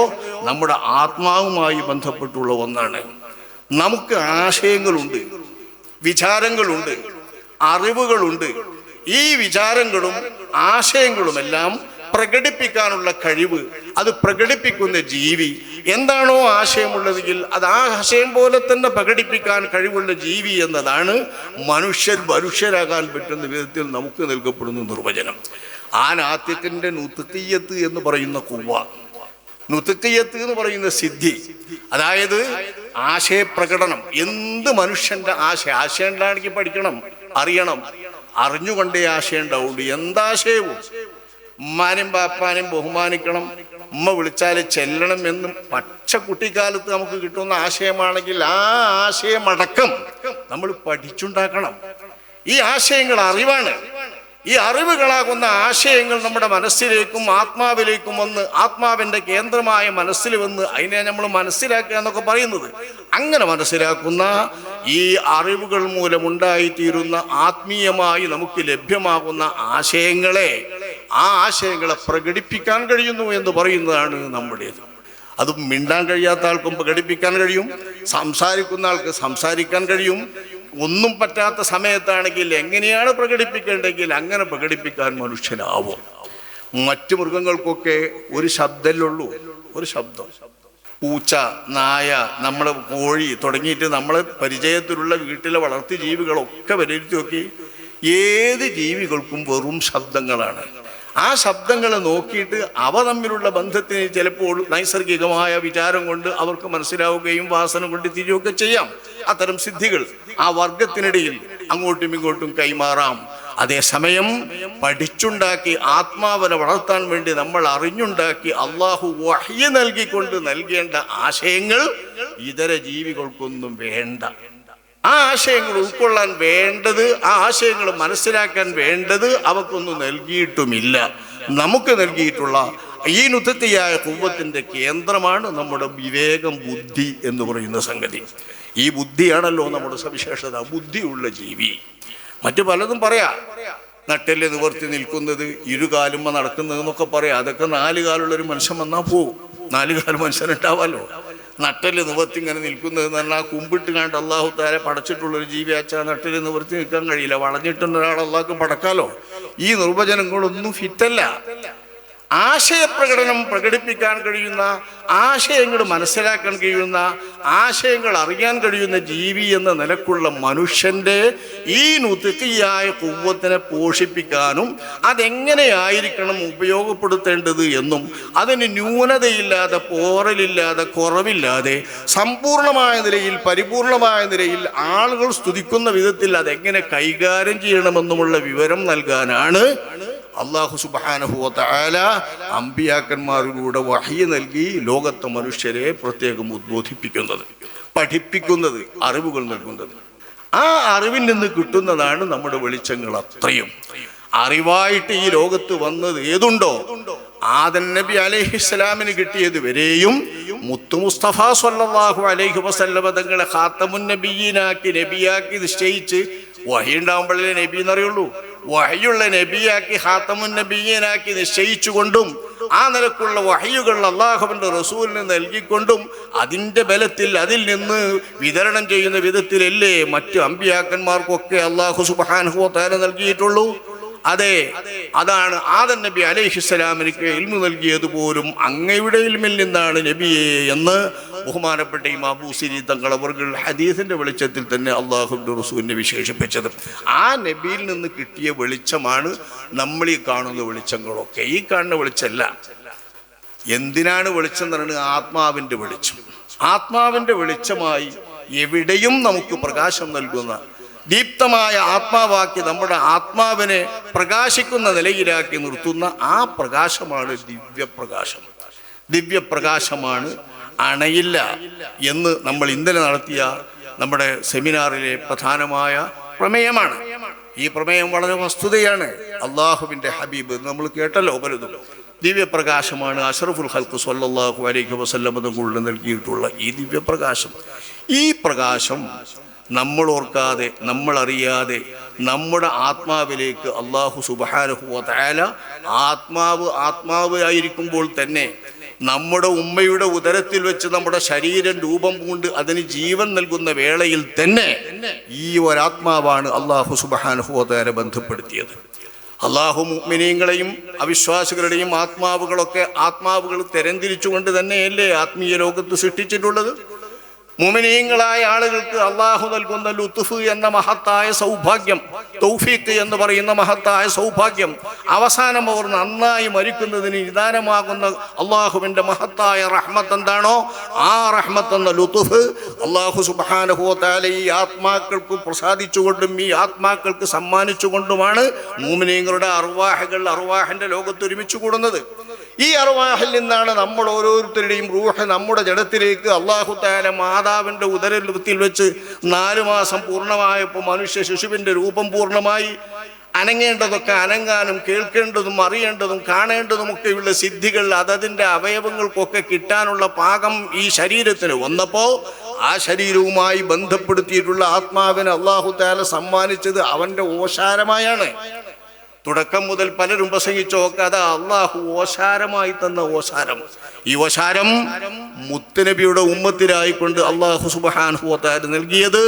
നമ്മുടെ ആത്മാവുമായി ബന്ധപ്പെട്ടുള്ള ഒന്നാണ്. നമുക്ക് ആശയങ്ങളുണ്ട്, വിചാരങ്ങളുണ്ട്, അറിവുകളുണ്ട്. ഈ വിചാരങ്ങളും ആശയങ്ങളുമെല്ലാം പ്രകടിപ്പിക്കാനുള്ള കഴിവ്, അത് പ്രകടിപ്പിക്കുന്ന ജീവി എന്താണോ ആശയമുള്ളതെങ്കിൽ അത് ആ ആശയം പോലെ തന്നെ പ്രകടിപ്പിക്കാൻ കഴിവുള്ള ജീവി എന്നതാണ് മനുഷ്യരാകാൻ പറ്റുന്ന വിധത്തിൽ നമുക്ക് നൽകപ്പെടുന്ന നിർവചനം. ആ നാത്യത്തിൻ്റെ നുത്ഖിയ്യത്ത് എന്ന് പറയുന്ന കുവ്വ, നുത്ഖിയ്യത്ത് എന്ന് പറയുന്ന സിദ്ധി, അതായത് ആശയപ്രകടനം. എന്ത് മനുഷ്യന്റെ ആശയം ഉണ്ടാണെങ്കിൽ പഠിക്കണം, അറിയണം, അറിഞ്ഞുകൊണ്ടേ ആശയം ഉണ്ടാവുള്ളൂ. എന്താശയവും ഉമ്മാനും ബാപ്പാനും ബഹുമാനിക്കണം, ഉമ്മ വിളിച്ചാൽ ചെല്ലണം എന്നും പച്ച കുട്ടിക്കാലത്ത് നമുക്ക് കിട്ടുന്ന ആശയമാണെങ്കിൽ ആ ആശയമടക്കം നമ്മൾ പഠിച്ചുണ്ടാക്കണം. ഈ ആശയങ്ങൾ അറിവാണ്. ഈ അറിവുകളാകുന്ന ആശയങ്ങൾ നമ്മുടെ മനസ്സിലേക്കും ആത്മാവിലേക്കും വന്ന് ആത്മാവിൻ്റെ കേന്ദ്രമായ മനസ്സിൽ വന്ന് അതിനെ നമ്മൾ മനസ്സിലാക്കുക എന്നൊക്കെ പറയുന്നത്. അങ്ങനെ മനസ്സിലാക്കുന്ന ഈ അറിവുകൾ മൂലമുണ്ടായിത്തീരുന്ന ആത്മീയമായി നമുക്ക് ലഭ്യമാകുന്ന ആശയങ്ങളെ, ആ ആശയങ്ങളെ പ്രകടിപ്പിക്കാൻ കഴിയുന്നു എന്ന് പറയുന്നതാണ് നമ്മുടേത്. അതും മിണ്ടാൻ കഴിയാത്ത ആൾക്കും പ്രകടിപ്പിക്കാൻ കഴിയും, സംസാരിക്കുന്ന ആൾക്ക് സംസാരിക്കാൻ കഴിയും. ഒന്നും പറ്റാത്ത സമയത്താണെങ്കിൽ എങ്ങനെയാണ് പ്രകടിപ്പിക്കേണ്ടെങ്കിൽ അങ്ങനെ പ്രകടിപ്പിക്കാൻ മനുഷ്യനാവും. മറ്റു മൃഗങ്ങൾക്കൊക്കെ ഒരു ശബ്ദമല്ലുള്ളൂ, ഒരു ശബ്ദം. പൂച്ച, നായ, നമ്മളെ കോഴി തുടങ്ങിയിട്ട് നമ്മളെ പരിചയത്തിലുള്ള വീട്ടിലെ വളർത്തു ജീവികളൊക്കെ വിലയിരുത്തി നോക്കി, ഏത് ജീവികൾക്കും വെറും ശബ്ദങ്ങളാണ്. ആ ശബ്ദങ്ങളെ നോക്കിയിട്ട് അവ തമ്മിലുള്ള ബന്ധത്തിന് ചിലപ്പോൾ നൈസർഗികമായ വിചാരം കൊണ്ട് അവർക്ക് മനസ്സിലാവുകയും വാസന കൊണ്ട് തിരിയുകയൊക്കെ ചെയ്യാം. അത്തരം സിദ്ധികൾ ആ വർഗത്തിനിടയിൽ അങ്ങോട്ടും ഇങ്ങോട്ടും കൈമാറാം. അതേസമയം പഠിച്ചുണ്ടാക്കി ആത്മാവിനെ വളർത്താൻ വേണ്ടി നമ്മൾ അറിഞ്ഞുണ്ടാക്കി അള്ളാഹു വഹ്യ് നൽകിക്കൊണ്ട് നൽകേണ്ട ആശയങ്ങൾ ഇതര ജീവികൾക്കൊന്നും വേണ്ട. ആ ആശയങ്ങൾ ഉൾക്കൊള്ളാൻ വേണ്ടത്, ആ ആശയങ്ങൾ മനസ്സിലാക്കാൻ വേണ്ടത് അവക്കൊന്നും നൽകിയിട്ടുമില്ല. നമുക്ക് നൽകിയിട്ടുള്ള ഈ നുതത്തിയായ കുവ്വത്തിൻ്റെ കേന്ദ്രമാണ് നമ്മുടെ വിവേകം, ബുദ്ധി എന്ന് പറയുന്ന സംഗതി. ഈ ബുദ്ധിയാണല്ലോ നമ്മുടെ സവിശേഷത, ബുദ്ധിയുള്ള ജീവി. മറ്റു പലതും പറയാം, നട്ടെല്ല് നിവർത്തി നിൽക്കുന്നത്, ഇരുകാലുമ്മ നടക്കുന്നത് എന്നൊക്കെ പറയാം. അതൊക്കെ 4 കാലുള്ളൊരു മനുഷ്യൻ വന്നാൽ പോവും. 4 കാല് മനുഷ്യനുണ്ടാവാമല്ലോ. നട്ടെല്ല് നിവർത്തി ഇങ്ങനെ നിൽക്കുന്നത് എന്ന് പറഞ്ഞാൽ കുമ്പിട്ട് കണ്ട് അള്ളാഹു താരെ പടച്ചിട്ടുള്ളൊരു ജീവിയാച്ചാൽ നട്ടെല്ല് നിവർത്തി നിൽക്കാൻ കഴിയില്ല. വളഞ്ഞിട്ടുള്ള ഒരാൾ അള്ളാഹ്ക്ക് പടക്കാലോ. ഈ നിർവചനങ്ങളൊന്നും ഫിറ്റല്ല. ആശയപ്രകടനം പ്രകടിപ്പിക്കാൻ കഴിയുന്ന, ആശയങ്ങൾ മനസ്സിലാക്കാൻ കഴിയുന്ന, ആശയങ്ങൾ അറിയാൻ കഴിയുന്ന ജീവി എന്ന നിലക്കുള്ള മനുഷ്യൻ്റെ ഈ നുത്ഖിയായ ഖുവ്വത്തിനെ പോഷിപ്പിക്കാനും അതെങ്ങനെയായിരിക്കണം ഉപയോഗപ്പെടുത്തേണ്ടത് എന്നും അതിന് ന്യൂനതയില്ലാതെ, പോറലില്ലാതെ, കുറവില്ലാതെ സമ്പൂർണമായ നിലയിൽ, പരിപൂർണമായ നിലയിൽ ആളുകൾ സ്തുതിക്കുന്ന വിധത്തിൽ അതെങ്ങനെ കൈകാര്യം ചെയ്യണമെന്നുമുള്ള വിവരം നൽകാനാണ് അല്ലാഹു സുബ്ഹാനഹു വ തആല അമ്പിയാക്കന്മാരിലൂടെ വഹ്യ് നൽകി ലോകത്തെ മനുഷ്യരെ പ്രത്യേകം ഉദ്ബോധിപ്പിക്കുന്നത്, പഠിപ്പിക്കുന്നത്, അറിവുകൾ നൽകുന്നത്. ആ അറിവിൽ നിന്ന് കിട്ടുന്നതാണ് നമ്മുടെ വെളിച്ചങ്ങൾ. അത്രയും അറിവായിട്ട് ഈ ലോകത്ത് വന്നത് ഏതുണ്ടോ, ആദം നബി അലൈഹിസ്സലാമിന് കിട്ടിയത് വരെയും മുത്തു മുസ്തഫ സ്വല്ലല്ലാഹു അലൈഹി വസല്ലമ തങ്ങളെ ഖാത്തമുൻ നബിയീനാക്കി നബിയാക്കി നിശ്ചയിച്ച് വഹി ഉണ്ടാകുമ്പോഴേ നബി എന്നറിയുള്ളൂ. വഹിയുള്ള നബിയാക്കി ഖാത്തമുൻ നബിയീനാക്കി നിശ്ചയിച്ചുകൊണ്ടും ആ നിലക്കുള്ള വഹിയുകൾ അല്ലാഹുവിൻ്റെ റസൂലിന് നൽകിക്കൊണ്ടും അതിൻ്റെ ബലത്തിൽ അതിൽ നിന്ന് വിതരണം ചെയ്യുന്ന വിധത്തിലല്ലേ മറ്റ് അമ്പിയാക്കന്മാർക്കൊക്കെ അല്ലാഹു സുബ്ഹാനഹു വ തആല നൽകിയിട്ടുള്ളൂ. അതെ, അതാണ് ആദം നബി അലൈഹിസ്സലാമിന് ഇൽമു നൽകിയത് പോലും അങ്ങയുടെ ഇൽമിൽ നിന്നാണ് നബിയെ എന്ന് ബഹുമാനപ്പെട്ട ഇമാം ബൂസിരി തങ്ങൾ അവർ ഹദീസിന്റെ വെളിച്ചത്തിൽ തന്നെ അല്ലാഹുവിൻ്റെ റസൂലിനെ വിശേഷിപ്പിച്ചത്. ആ നബിയിൽ നിന്ന് കിട്ടിയ വെളിച്ചമാണ് നമ്മൾ ഈ കാണുന്ന വെളിച്ചങ്ങളൊക്കെ. ഈ കാണുന്ന വെളിച്ചമല്ല. എന്തിനാണ് വെളിച്ചം എന്ന് പറയുന്നത്? ആത്മാവിൻ്റെ വെളിച്ചം. ആത്മാവിൻ്റെ വെളിച്ചമായി എവിടെയും നമുക്ക് പ്രകാശം നൽകുന്ന ദീപ്തമായ ആത്മാവാക്കി നമ്മുടെ ആത്മാവിനെ പ്രകാശിക്കുന്ന നിലയിലാക്കി നിർത്തുന്ന ആ പ്രകാശമാണ് ദിവ്യപ്രകാശം. ദിവ്യപ്രകാശമാണ്, അണയില്ല എന്ന് നമ്മൾ ഇന്നലെ നടത്തിയ നമ്മുടെ സെമിനാറിലെ പ്രധാനമായ പ്രമേയമാണ്. ഈ പ്രമേയം വളരെ വസ്തുതയാണ്. അള്ളാഹുവിൻ്റെ ഹബീബ് നമ്മൾ കേട്ടല്ലോ പലതും. ദിവ്യപ്രകാശമാണ് അഷ്റഫുൽ ഖൽഖ് സ്വല്ലല്ലാഹു അലൈഹി വസല്ലം തങ്ങൾക്ക് നൽകിയിട്ടുള്ള ഈ ദിവ്യപ്രകാശം. ഈ പ്രകാശം നമ്മൾ ഓർക്കാതെ, നമ്മൾ അറിയാതെ നമ്മുടെ ആത്മാവിലേക്ക് അല്ലാഹു സുബ്ഹാനഹു വ തആല ആത്മാവ് ആയിരിക്കുമ്പോൾ തന്നെ നമ്മുടെ ഉമ്മയുടെ ഉദരത്തിൽ വെച്ച് നമ്മുടെ ശരീരം രൂപം പൂണ്ട് അതിന് ജീവൻ നൽകുന്ന വേളയിൽ തന്നെ ഈ ഒരാത്മാവാണ് അല്ലാഹു സുബ്ഹാനഹു വ തആല ബന്ധപ്പെടുത്തിയത്. അല്ലാഹു മുഅ്മിനീങ്ങളെയും അവിശ്വാസികളുടെയും ആത്മാവുകൾ തരംതിരിച്ചുകൊണ്ട് തന്നെയല്ലേ ആത്മീയ ലോകത്ത് സൃഷ്ടിച്ചിട്ടുള്ളത്. മുഅ്മിനീങ്ങളായ ആളുകൾക്ക് അള്ളാഹു നൽകുന്ന ലുത്ഫ് എന്ന മഹത്തായ സൗഭാഗ്യം, തൗഫീഖ് എന്ന് പറയുന്ന മഹത്തായ സൗഭാഗ്യം, അവസാനം അവർ നന്നായി മരിക്കുന്നതിന് നിദാനമാകുന്ന അള്ളാഹുവിൻ്റെ മഹത്തായ റഹ്മത്ത് എന്താണോ ആ റഹ്മത്ത് എന്ന ലുത്ഫ് അള്ളാഹു സുബ്ഹാനഹു വ തആല ഈ ആത്മാക്കൾക്ക് പ്രസാദിച്ചുകൊണ്ടും ഈ ആത്മാക്കൾക്ക് സമ്മാനിച്ചുകൊണ്ടുമാണ് മുഅ്മിനീങ്ങളുടെ അർവാഹിൻ്റെ ലോകത്ത് ഒരുമിച്ച് കൂടുന്നത്. ഈ അർവാഹിൽ നിന്നാണ് നമ്മൾ ഓരോരുത്തരുടെയും റൂഹ് നമ്മുടെ ജഡത്തിലേക്ക് അല്ലാഹു തആല മാതാവിൻ്റെ ഉദരത്തിൽ വെച്ച് 4 മാസം പൂർണ്ണമായപ്പോൾ മനുഷ്യ ശിശുവിൻ്റെ രൂപം പൂർണ്ണമായി. അനങ്ങേണ്ടതൊക്കെ അനങ്ങാനും കേൾക്കേണ്ടതും അറിയേണ്ടതും കാണേണ്ടതുമൊക്കെയുള്ള സിദ്ധികൾ അതതിൻ്റെ അവയവങ്ങൾക്കൊക്കെ കിട്ടാനുള്ള പാകം ഈ ശരീരത്തിന് വന്നപ്പോൾ ആ ശരീരവുമായി ബന്ധപ്പെടുത്തിയിട്ടുള്ള ആത്മാവിനെ അല്ലാഹു തആല സമ്മാനിച്ചത് അവൻ്റെ ഓശാരമായാണ്. തുടക്കം മുതൽ പലരും പ്രസംഗിച്ചോക്കെ അതാ അള്ളാഹു ഓശാരമായി തന്ന ഓശാരം. ഈ ഓശാരം മുത്തുനബിയുടെ ഉമ്മത്തിലായിക്കൊണ്ട് അള്ളാഹു സുബ്ഹാനഹു വ തആല നൽകിയത്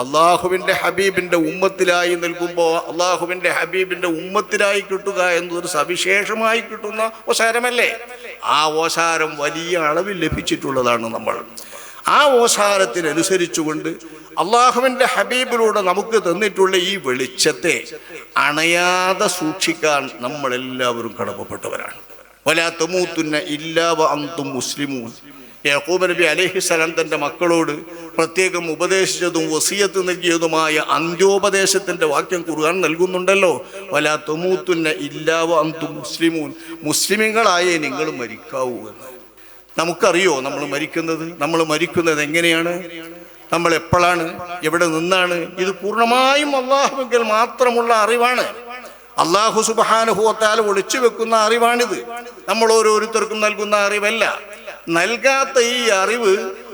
അള്ളാഹുവിൻ്റെ ഹബീബിൻ്റെ ഉമ്മത്തിലായി നൽകുമ്പോൾ അള്ളാഹുവിൻ്റെ ഹബീബിൻ്റെ ഉമ്മത്തിലായി കിട്ടുക എന്നതൊരു സവിശേഷമായി കിട്ടുന്ന ഓശാരമല്ലേ. ആ ഓശാരം വലിയ അളവിൽ ലഭിച്ചിട്ടുള്ളതാണ് നമ്മൾ. ആ ഓശാരത്തിനനുസരിച്ചുകൊണ്ട് അള്ളാഹുവിൻ്റെ ഹബീബിലൂടെ നമുക്ക് തന്നിട്ടുള്ള ഈ വെളിച്ചത്തെ അണയാതെ സൂക്ഷിക്കാൻ നമ്മളെല്ലാവരും കടമപ്പെട്ടവരാണ്. വലാ തമൂതുന്ന ഇല്ലാ വ അൻതും മുസ്ലിമൂൻ. യാക്കൂബ് നബി അലൈഹിസ്സലാം തൻ്റെ മക്കളോട് പ്രത്യേകം ഉപദേശിച്ചതും വസിയത്ത് നൽകിയതുമായ അന്ത്യോപദേശത്തിൻ്റെ വാക്യം ഖുർആൻ നൽകുന്നുണ്ടല്ലോ. വലാ തമൂതുന്ന ഇല്ലാ വ അൻതും മുസ്ലിമൂൻ. മുസ്ലിമീങ്ങളായേ നിങ്ങൾ മരിക്കാവൂ എന്ന്. നമുക്കറിയോ നമ്മൾ മരിക്കുന്നത് എങ്ങനെയാണ്, നമ്മൾ എപ്പോഴാണ്, എവിടെ നിന്നാണ്? ഇത് പൂർണ്ണമായും അള്ളാഹുവിൽ മാത്രമുള്ള അറിവാണ്. അള്ളാഹു സുബ്ഹാനഹു വ തആല ഒളിച്ചു വെക്കുന്ന അറിവാണിത്. നമ്മൾ ഓരോരുത്തർക്കും നൽകുന്ന അറിവല്ല. നൽകാത്ത ഈ അറിവ്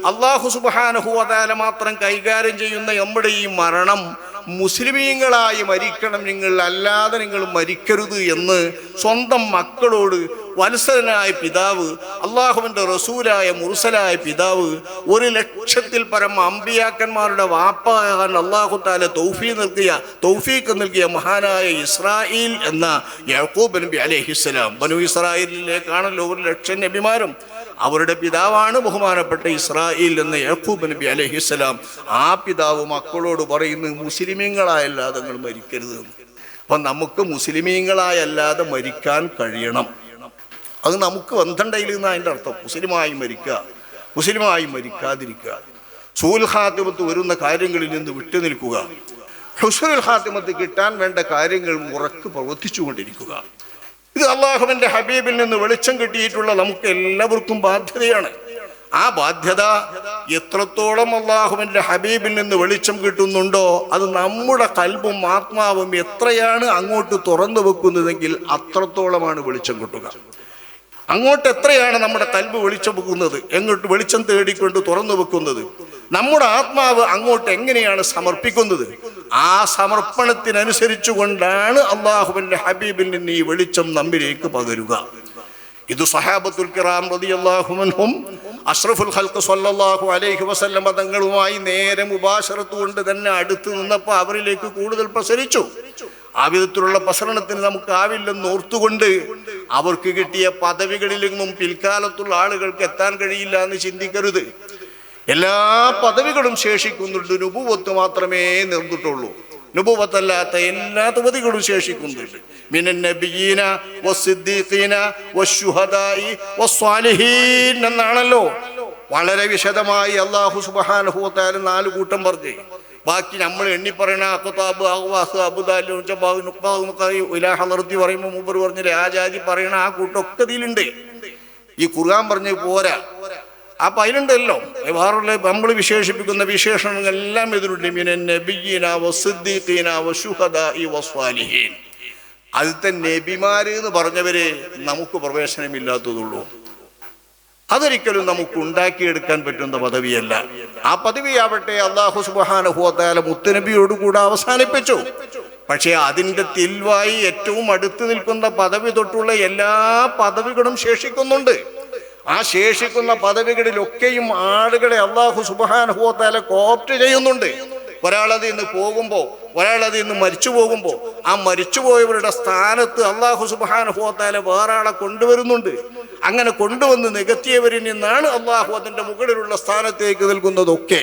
അള്ളാഹു സുബ്ഹാനഹു വ തആല മാത്രം കൈകാര്യം ചെയ്യുന്ന നമ്മുടെ ഈ മരണം മുസ്ലിമീങ്ങളായി മരിക്കണം നിങ്ങൾ, അല്ലാതെ നിങ്ങൾ മരിക്കരുത് എന്ന് സ്വന്തം മക്കളോട് വത്സരനായ പിതാവ്, അള്ളാഹുവിൻ്റെ റസൂലായ മുർസലായ പിതാവ്, 1,00,000-ൽ പരം അമ്പിയാക്കന്മാരുടെ വാപ്പാകാൻ അള്ളാഹു തആല തൗഫീഖ് നൽകിയ മഹാനായ ഇസ്രായേൽ എന്ന യാക്കൂബ് നബി അലൈഹിസ്സലാം. ബനു ഇസ്രായേലിലേക്കാണല്ലോ 1,00,000 നബിമാരും. അവരുടെ പിതാവാണ് ബഹുമാനപ്പെട്ട ഇസ്രായേൽ എന്ന യാക്കൂബ് നബി അലൈഹിസ്സലാം. ആ പിതാവ് മക്കളോട് പറയുന്നു മുസ്ലിമീങ്ങളായല്ലാതെ നിങ്ങൾ മരിക്കരുത്. അപ്പം നമുക്ക് മുസ്ലിമീങ്ങളായല്ലാതെ മരിക്കാൻ കഴിയണം. അത് നമുക്ക് ബന്ധമുണ്ടെങ്കിൽ നിന്ന് അതിൻ്റെ അർത്ഥം മുസ്ലിമായി മരിക്കുക, മുസ്ലിമായി മരിക്കാതിരിക്കുക, സൂൽ ഖാത്തിമത്ത് വരുന്ന കാര്യങ്ങളിൽ നിന്ന് വിട്ടുനിൽക്കുക, ഹുസ്നുൽ ഖാത്തിമത്ത് കിട്ടാൻ വേണ്ട കാര്യങ്ങൾ മുറക്ക് പ്രവർത്തിച്ചുകൊണ്ടിരിക്കുക. ഇത് അള്ളാഹുവിൻ്റെ ഹബീബിൽ നിന്ന് വെളിച്ചം കിട്ടിയിട്ടുള്ള നമുക്ക് എല്ലാവർക്കും ബാധ്യതയാണ്. ആ ബാധ്യത എത്രത്തോളം അള്ളാഹുവിൻ്റെ ഹബീബിൽ നിന്ന് വെളിച്ചം കിട്ടുന്നുണ്ടോ അത് നമ്മുടെ കൽബും ആത്മാവും എത്രയാണ് അങ്ങോട്ട് തുറന്നു വെക്കുന്നതെങ്കിൽ അത്രത്തോളമാണ് വെളിച്ചം കിട്ടുക. അങ്ങോട്ട് എത്രയാണ് നമ്മുടെ കൽബ് വെളിച്ചം വെക്കുന്നത്, എങ്ങോട്ട് വെളിച്ചം തേടിക്കൊണ്ട് തുറന്നു വെക്കുന്നത്, നമ്മുടെ ആത്മാവ് അങ്ങോട്ട് എങ്ങനെയാണ് സമർപ്പിക്കുന്നത്. ആ സമർപ്പണത്തിനനുസരിച്ചു കൊണ്ടാണ് അള്ളാഹുവിന്റെ ഹബീബിൽ നിന്ന് ഈ വെളിച്ചം നമ്മിലേക്ക് പകരുക. ഇത് സഹാബത്തുൽ കിറാം റളിയല്ലാഹു അൻഹും അഷ്റഫുൽ ഖൽഖ് സ്വല്ലല്ലാഹു അലൈഹി വസല്ലം തങ്ങളുമായി നേരെ മുബാശറത്ത് കൊണ്ട് തന്നെ അടുത്ത് നിന്നപ്പോൾ അവരിലേക്ക് കൂടുതൽ പ്രസരിച്ചു. ആ വിധത്തിലുള്ള പ്രസരണത്തിന് നമുക്കാവില്ലെന്ന് ഓർത്തുകൊണ്ട് അവർക്ക് കിട്ടിയ പദവികളിലൊന്നും പിൽക്കാലത്തുള്ള ആളുകൾക്ക് എത്താൻ കഴിയില്ല എന്ന് ചിന്തിക്കരുത്. എല്ലാ പദവികളും ശേഷിക്കുന്നുണ്ട്, നുബുവത്ത് മാത്രമേ നിർന്നിട്ടുള്ളൂ. നുബുവത്തല്ലാത്ത എല്ലാ പദവികളും ശേഷിക്കുന്നുണ്ട്. മിനൻ നബിയീന വസ്സിദ്ദീഖീന വശുഹദാഇ വസ്സാലിഹീൻ എന്നാണല്ലോ വളരെ വിശദമായി അല്ലാഹു സുബ്ഹാനഹു വ തആല 4 കൂട്ടം പറഞ്ഞു. ബാക്കി നമ്മൾ എണ്ണി പറയണ അഖ്താബ് അഹ്വാസ് അബുദാലി പറയുമ്പോൾ മൂപ്പർ പറഞ്ഞില്ലേ ആജാജി പറയണ ആ കൂട്ടമൊക്കെ ഇതിലുണ്ട്. ഈ ഖുർആൻ പറഞ്ഞ് പോരാ, അപ്പൊ അതിലുണ്ടല്ലോ വേറുള്ള നമ്മൾ വിശേഷിപ്പിക്കുന്ന വിശേഷണങ്ങളെല്ലാം ഇതിലുണ്ട്. മിനൻ നബിയ്യിന വസ്സിദ്ദീഖീന വശുഹദാഇ വസ്സാലിഹീൻ. അതിലത്തെ നബിമാര് എന്ന് പറഞ്ഞവരെ നമുക്ക് പ്രവേശനമില്ലാത്തതുള്ളൂ. അതൊരിക്കലും നമുക്ക് ഉണ്ടാക്കിയെടുക്കാൻ പറ്റുന്ന പദവിയല്ല. ആ പദവിയാവട്ടെ അല്ലാഹു സുബ്ഹാനഹു വ തആല മുത്തുനബിയോടുകൂടെ അവസാനിപ്പിച്ചു. പക്ഷേ അതിൻ്റെ തിൽവായി ഏറ്റവും അടുത്ത് നിൽക്കുന്ന പദവി തൊട്ടുള്ള എല്ലാ പദവികളും ശേഷിക്കുന്നുണ്ട്. ആ ശേഷിക്കുന്ന പദവികളിലൊക്കെയും ആളുകളെ അല്ലാഹു സുബ്ഹാനഹു വ തആല കോപ്റ്റ് ചെയ്യുന്നുണ്ട്. ഒരാളതിൽ നിന്ന് പോകുമ്പോൾ, ഒരാളതിൽ നിന്ന് മരിച്ചു പോകുമ്പോൾ ആ മരിച്ചുപോയവരുടെ സ്ഥാനത്ത് അല്ലാഹു സുബ്ഹാനഹു വ തആല വേറെ ആളെ കൊണ്ടുവരുന്നുണ്ട്. അങ്ങനെ കൊണ്ടുവന്ന് നികത്തിയവരിൽ നിന്നാണ് അല്ലാഹു അതിൻ്റെ മുകളിലുള്ള സ്ഥാനത്തേക്ക് നൽകുന്നതൊക്കെ.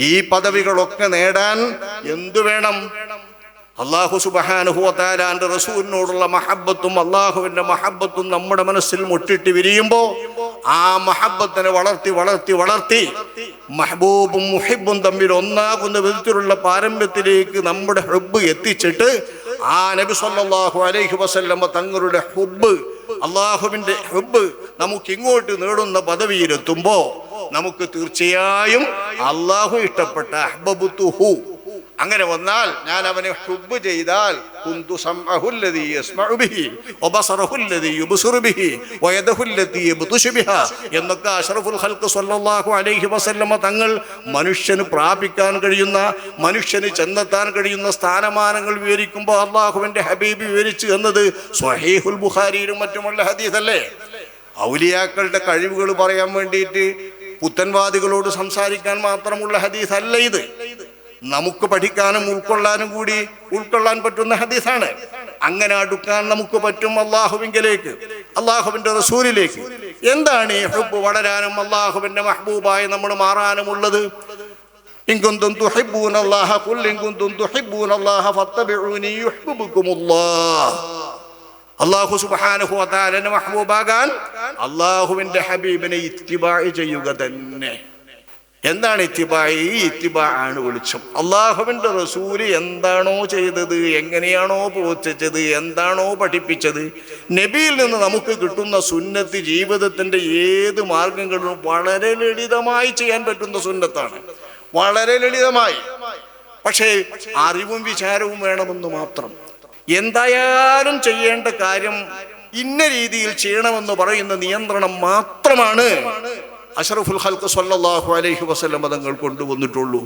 ഈ പദവികളൊക്കെ നേടാൻ എന്തു വേണം? അല്ലാഹു സുബ്ഹാനഹു വ തആലാന്റെ റസൂലിനോടുള്ള മഹബ്ബത്തും അല്ലാഹുവിന്റെ മഹബ്ബത്തും നമ്മുടെ മനസ്സിൽ മുട്ടിട്ട് വിരിയുമ്പോൾ ആ മഹബ്ബത്തിനെ വളർത്തി വളർത്തി വളർത്തി മഹബൂബും മുഹിബും തമ്മിൽ ഒന്നാകുന്ന വിധത്തിലുള്ള പാരമ്പര്യത്തിലേക്ക് നമ്മുടെ ഹുബ്ബ് എത്തിച്ചിട്ട് ആ നബി സല്ലല്ലാഹു അലൈഹി വസല്ലം തങ്ങളുടെ ഹുബ്ബ്, അല്ലാഹുവിന്റെ ഹുബ്ബ് നമുക്ക് ഇങ്ങോട്ട് നേടുന്ന പദവിയിലെത്തുമ്പോൾ നമുക്ക് തീർച്ചയായും അല്ലാഹു ഇഷ്ടപ്പെട്ട അഹ്ബബ്തുഹു അങ്ങനെ വന്നാൽ ഞാൻ അവനെ ഹുബ്ബ് ചെയ്താൽ കുന്തു സമഅഹുല്ലദീ യസ്മഉ ബിഹി വബസറഹുല്ലദീ യുബ്സിറു ബിഹി വയദഹുല്ലദീ യബ്തുശു ബിഹാ എന്നൊക്കെ അഷ്റഫുൽ ഖൽഖ് സ്വല്ലല്ലാഹു അലൈഹി വസല്ലമ തങ്ങൾ മനുഷ്യന് പ്രാപിക്കാൻ കഴിയുന്ന, മനുഷ്യന് ചെന്നെത്താൻ കഴിയുന്ന സ്ഥാനമാനങ്ങൾ വിവരിക്കുമ്പോൾ അല്ലാഹുവിന്റെ ഹബീബ് വിവരിച്ചു എന്നത് സ്വഹീഹുൽ ബുഖാരിയിലും മറ്റുമുള്ള ഹദീസല്ലേ. ഔലിയാക്കളുടെ കഴിവുകൾ പറയാൻ വേണ്ടിയിട്ട് പുത്തൻവാദികളോട് സംസാരിക്കാൻ മാത്രമുള്ള ഹദീസ് അല്ല ഇത്. നമുക്ക് പഠിക്കാനും ഉൾക്കൊള്ളാൻ പറ്റുന്ന ഹദീസാണ്. അങ്ങനെ അടുക്കാൻ നമുക്ക് പറ്റും അല്ലാഹുവിങ്കലേക്ക്, അല്ലാഹുവിന്റെ റസൂലിലേക്ക്. എന്താണ് ഈ ഹുബ്ബ് വളരാനും അല്ലാഹുവിന്റെ മഹ്ബൂബായി നമ്മൾ മാറാനുമുള്ളത്? ഇൻ കുന്തും തുഹിബ്ബൂനല്ലാഹ ഖുൽ ഇൻ കുന്തും തുഹിബ്ബൂനല്ലാഹ ഫത്തബിഊനി യുഹ്ബിബുകുമുല്ലാഹ്. അല്ലാഹു സുബ്ഹാനഹു വ തആലയുടെ മഹ്ബൂബാകാൻ അല്ലാഹുവിന്റെ ഹബീബിനെ ഇത്തിബാ ചെയ്യുക തന്നെ. എന്താണ് ഇത്തിബാഇ? ഈ ഇത്തിബാഅാണ് വെളിച്ചം. അല്ലാഹുവിന്റെ റസൂല് എന്താണോ ചെയ്തത്, എങ്ങനെയാണോ പ്രവർത്തിച്ചത്, എന്താണോ പഠിപ്പിച്ചത്, നബിയിൽ നിന്ന് നമുക്ക് കിട്ടുന്ന സുന്നത്ത് ജീവിതത്തിന്റെ ഏത് മാർഗങ്ങളിലും വളരെ ലളിതമായി ചെയ്യാൻ പറ്റുന്ന സുന്നത്താണ്, വളരെ ലളിതമായി. പക്ഷേ അറിവും വിചാരവും വേണമെന്ന് മാത്രം. എന്തായാലും ചെയ്യേണ്ട കാര്യം ഇന്ന രീതിയിൽ ചെയ്യണമെന്ന് പറയുന്ന നിയന്ത്രണം മാത്രമാണ് അഷ്റഫുൽ ഖൽഖ് സ്വല്ലല്ലാഹു അലൈഹി വസല്ലം തങ്ങൾ കൊണ്ടുവന്നിട്ടുള്ളൂ.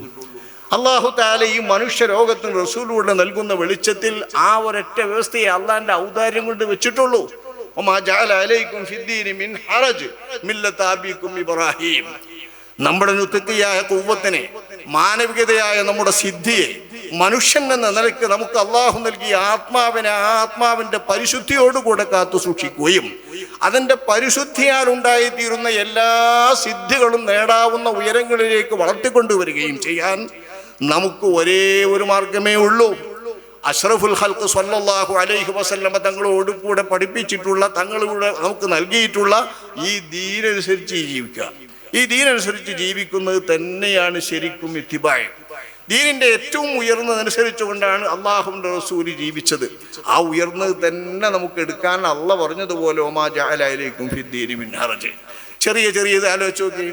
അല്ലാഹു തആല ഈ മനുഷ്യ ലോകത്തിന് റസൂലിലൂടെ നൽകുന്ന വെളിച്ചത്തിൽ ആ ഒരൊറ്റ വ്യവസ്ഥയെ അള്ളാന്റെ ഔദാര്യം കൊണ്ട് വെച്ചിട്ടുള്ളൂ. വമാ ജഅല അലൈക്കും ഫിദ്ദീനി മിൻ ഹറജ് മില്ലത അബീക്കും ഇബ്രാഹിം. നമ്മുടെ നുത്ഖിയായ ഖുവ്വത്തിനെ, മാനവികതയായ നമ്മുടെ സിദ്ധിയെ, മനുഷ്യൻ എന്ന നിലയ്ക്ക് നമുക്ക് അള്ളാഹു നൽകിയ ആത്മാവിനെ ആത്മാവിന്റെ പരിശുദ്ധിയോടുകൂടെ കാത്തു സൂക്ഷിക്കുകയും അതിൻ്റെ പരിശുദ്ധിയാൽ ഉണ്ടായിത്തീരുന്ന എല്ലാ സിദ്ധികളും നേടാവുന്ന ഉയരങ്ങളിലേക്ക് വളർത്തിക്കൊണ്ടുവരികയും ചെയ്യാൻ നമുക്ക് ഒരേ ഒരു മാർഗമേ ഉള്ളൂ. അഷ്റഫുൽ ഖൽഖ് സ്വല്ലല്ലാഹു അലൈഹി വസല്ലം തങ്ങളോട് കൂടെ പഠിപ്പിച്ചിട്ടുള്ള, തങ്ങളിലൂടെ നമുക്ക് നൽകിയിട്ടുള്ള ഈ ദീനനുസരിച്ച് ജീവിക്കുക. ഈ ദീനനുസരിച്ച് ജീവിക്കുന്നത് തന്നെയാണ് ശരിക്കും ഇത്തിബാഅ്. ദീനിന്റെ ഏറ്റവും ഉയർന്നതനുസരിച്ചുകൊണ്ടാണ് അല്ലാഹുവിന്റെ റസൂൽ ജീവിച്ചത്. ആ ഉയർന്നത് തന്നെ നമുക്ക് എടുക്കാൻ അല്ലാഹ് പറഞ്ഞതുപോലെ വമാ ജഅല അലൈക്കും ഫിദ്ദീനി മിൻ ഹറജ്. ചെറിയ ചെറിയത് ആലോചിച്ച് നോക്കി.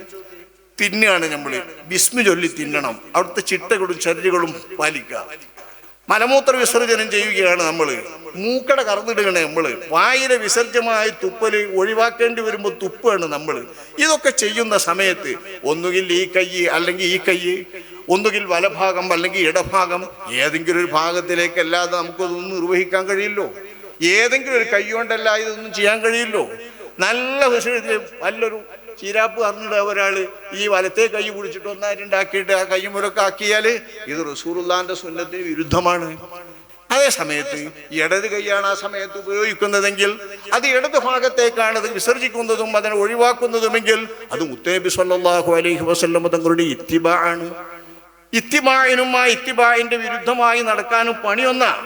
തിന്നാണ് നമ്മൾ, ബിസ്മി ചൊല്ലി തിന്നണം. അവിടുത്തെ ചിട്ടകളും ചര്യകളും പാലിക്കുക. മലമൂത്ര വിസർജനം ചെയ്യുകയാണ് നമ്മൾ, മൂക്കട കറന്നിടുകയാണ് നമ്മൾ, വായിലെ വിസർജ്യമായ തുപ്പൽ ഒഴിവാക്കേണ്ടി വരുമ്പോൾ തുപ്പാണ് നമ്മൾ. ഇതൊക്കെ ചെയ്യുന്ന സമയത്ത് ഒന്നുകിൽ ഈ കൈ അല്ലെങ്കിൽ ഈ കൈ, ഒന്നുകിൽ വലഭാഗം അല്ലെങ്കിൽ ഇടഭാഗം, ഏതെങ്കിലും ഒരു ഭാഗത്തിലേക്കല്ലാതെ നമുക്കതൊന്നും നിർവഹിക്കാൻ കഴിയില്ലോ. ഏതെങ്കിലും ഒരു കൈ കൊണ്ടല്ല ഇതൊന്നും ചെയ്യാൻ കഴിയില്ലോ. നല്ല വിഷയത്തിൽ നല്ലൊരു ചീരാപ്പ് അറിഞ്ഞിട്ട് ഒരാൾ ഈ വലത്തെ കൈ പിടിച്ചിട്ട് ഒന്നായിട്ടുണ്ടാക്കിയിട്ട് ആ കൈമുറൊക്കെ ആക്കിയാൽ ഇത് റസൂലുള്ളാഹിന്റെ സുന്നത്തിന് വിരുദ്ധമാണ്. അതേ സമയത്ത് ഇടത് കൈയാണ് ആ സമയത്ത് ഉപയോഗിക്കുന്നതെങ്കിൽ അത് ഇടത് ഭാഗത്തേക്കാണ് അത് വിസർജിക്കുന്നതും അതിനെ ഒഴിവാക്കുന്നതുമെങ്കിൽ അത് മുത്തനബി സല്ലല്ലാഹു അലൈഹി വസല്ലം തങ്ങളുടെ ഇത്തിബാ ആണ്. ഇത്തിബാഇനും ആ ഇത്തിബാഇന്റെ വിരുദ്ധമായി നടക്കാനും പണിയൊന്നാണ്.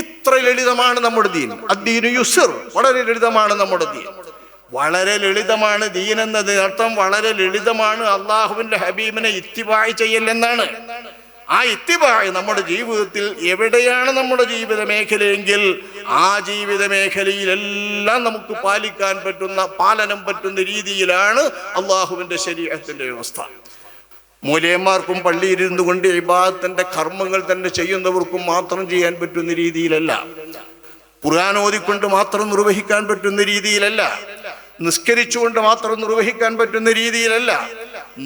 ഇത്ര ലളിതമാണ് നമ്മുടെ ദീൻ. അദ്ദീനു യുസ്ർ, വളരെ ലളിതമാണ് നമ്മുടെ ദീൻ. വളരെ ലളിതമാണ് ദീൻ എന്നത് അർത്ഥം വളരെ ലളിതമാണ് അള്ളാഹുവിന്റെ ഹബീബിനെ ഇത്തിബാഇ ചെയ്യൽ എന്നാണ്. ആ ഇത്തിബാഇ നമ്മുടെ ജീവിതത്തിൽ എവിടെയാണ് നമ്മുടെ ജീവിത മേഖലയെങ്കിൽ ആ ജീവിത മേഖലയിലെല്ലാം നമുക്ക് പാലിക്കാൻ പറ്റുന്ന, പാലനം പറ്റുന്ന രീതിയിലാണ് അള്ളാഹുവിന്റെ ശരീഅത്തിന്റെ വ്യവസ്ഥ. മൂലയന്മാർക്കും പള്ളിയിരുന്നു കൊണ്ട് ഇബാദത്തിന്റെ കർമ്മങ്ങൾ തന്നെ ചെയ്യുന്നവർക്കും മാത്രം ചെയ്യാൻ പറ്റുന്ന രീതിയിലല്ല, ഖുർആൻ ഓതിക്കൊണ്ട് മാത്രം നിർവഹിക്കാൻ പറ്റുന്ന രീതിയിലല്ല, നിസ്കരിച്ചുകൊണ്ട് മാത്രം നിർവഹിക്കാൻ പറ്റുന്ന രീതിയിലല്ല,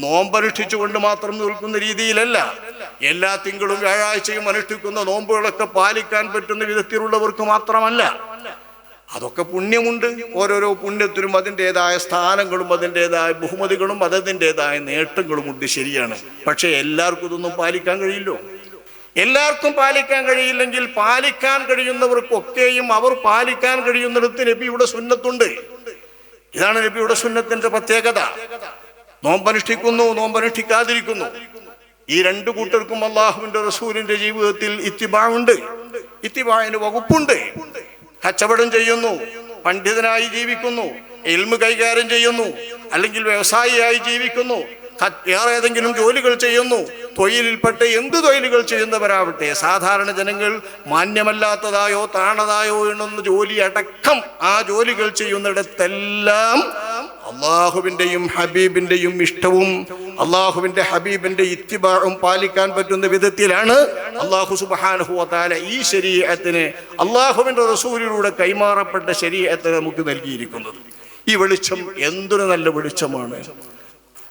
നോമ്പനുഷ്ഠിച്ചുകൊണ്ട് മാത്രം നിൽക്കുന്ന രീതിയിലല്ല, എല്ലാ തിങ്കളും വ്യാഴാഴ്ചയും അനുഷ്ഠിക്കുന്ന നോമ്പുകളൊക്കെ പാലിക്കാൻ പറ്റുന്ന വിധത്തിലുള്ളവർക്ക് മാത്രമല്ല. അതൊക്കെ പുണ്യമുണ്ട്. ഓരോരോ പുണ്യത്തിനും അതിൻ്റെതായ സ്ഥാനങ്ങളും അതിൻ്റെതായ ബഹുമതികളും അതിൻ്റെതായ നേട്ടങ്ങളും ഉണ്ട്, ശരിയാണ്. പക്ഷെ എല്ലാവർക്കും ഇതൊന്നും പാലിക്കാൻ കഴിയില്ലോ. എല്ലാവർക്കും പാലിക്കാൻ കഴിയില്ലെങ്കിൽ പാലിക്കാൻ കഴിയുന്നവർക്കൊക്കെയും അവർ പാലിക്കാൻ കഴിയുന്നിടത്ത് നബിയുടെ സുന്നത്തുണ്ട്. ഇതാണ് നബിയുടെ സുന്നത്തിന്റെ പ്രത്യേകത. നോമ്പനുഷ്ഠിക്കുന്നു, നോമ്പനുഷ്ഠിക്കാതിരിക്കുന്നു, ഈ രണ്ടു കൂട്ടർക്കും അള്ളാഹുവിന്റെ റസൂലിന്റെ ജീവിതത്തിൽ ഇത്തിബാ ഉണ്ട്, ഇത്തിബാഇന് വകുപ്പുണ്ട്. കച്ചവടം ചെയ്യുന്നു, പണ്ഡിതനായി ജീവിക്കുന്നു, ഇൽമ് കൈകാര്യം ചെയ്യുന്നു, അല്ലെങ്കിൽ വ്യവസായിയായി ജീവിക്കുന്നു, വേറെ ഏതെങ്കിലും ജോലികൾ ചെയ്യുന്നു, തൊഴിലിൽപ്പെട്ട എന്ത് തൊഴിലുകൾ ചെയ്യുന്നവരാവട്ടെ, സാധാരണ ജനങ്ങൾ മാന്യമല്ലാത്തതായോ താണതായോ എണ്ണുന്ന ജോലി അടക്കം ആ ജോലികൾ ചെയ്യുന്നിടത്തെല്ലാം അള്ളാഹുവിൻ്റെയും ഹബീബിൻ്റെയും ഇഷ്ടവും അള്ളാഹുവിൻ്റെ ഹബീബിൻ്റെ ഇത്തിബാഉം പാലിക്കാൻ പറ്റുന്ന വിധത്തിലാണ് അള്ളാഹു സുബ്ഹാനഹു വ തആല ഈ ശരീഅത്തിനെ, അള്ളാഹുവിൻ്റെ റസൂലിലൂടെ കൈമാറപ്പെട്ട ശരീഅത്തിനെ നമുക്ക് നൽകിയിരിക്കുന്നത്. ഈ വെളിച്ചം എന്തൊരു നല്ല വെളിച്ചമാണ്,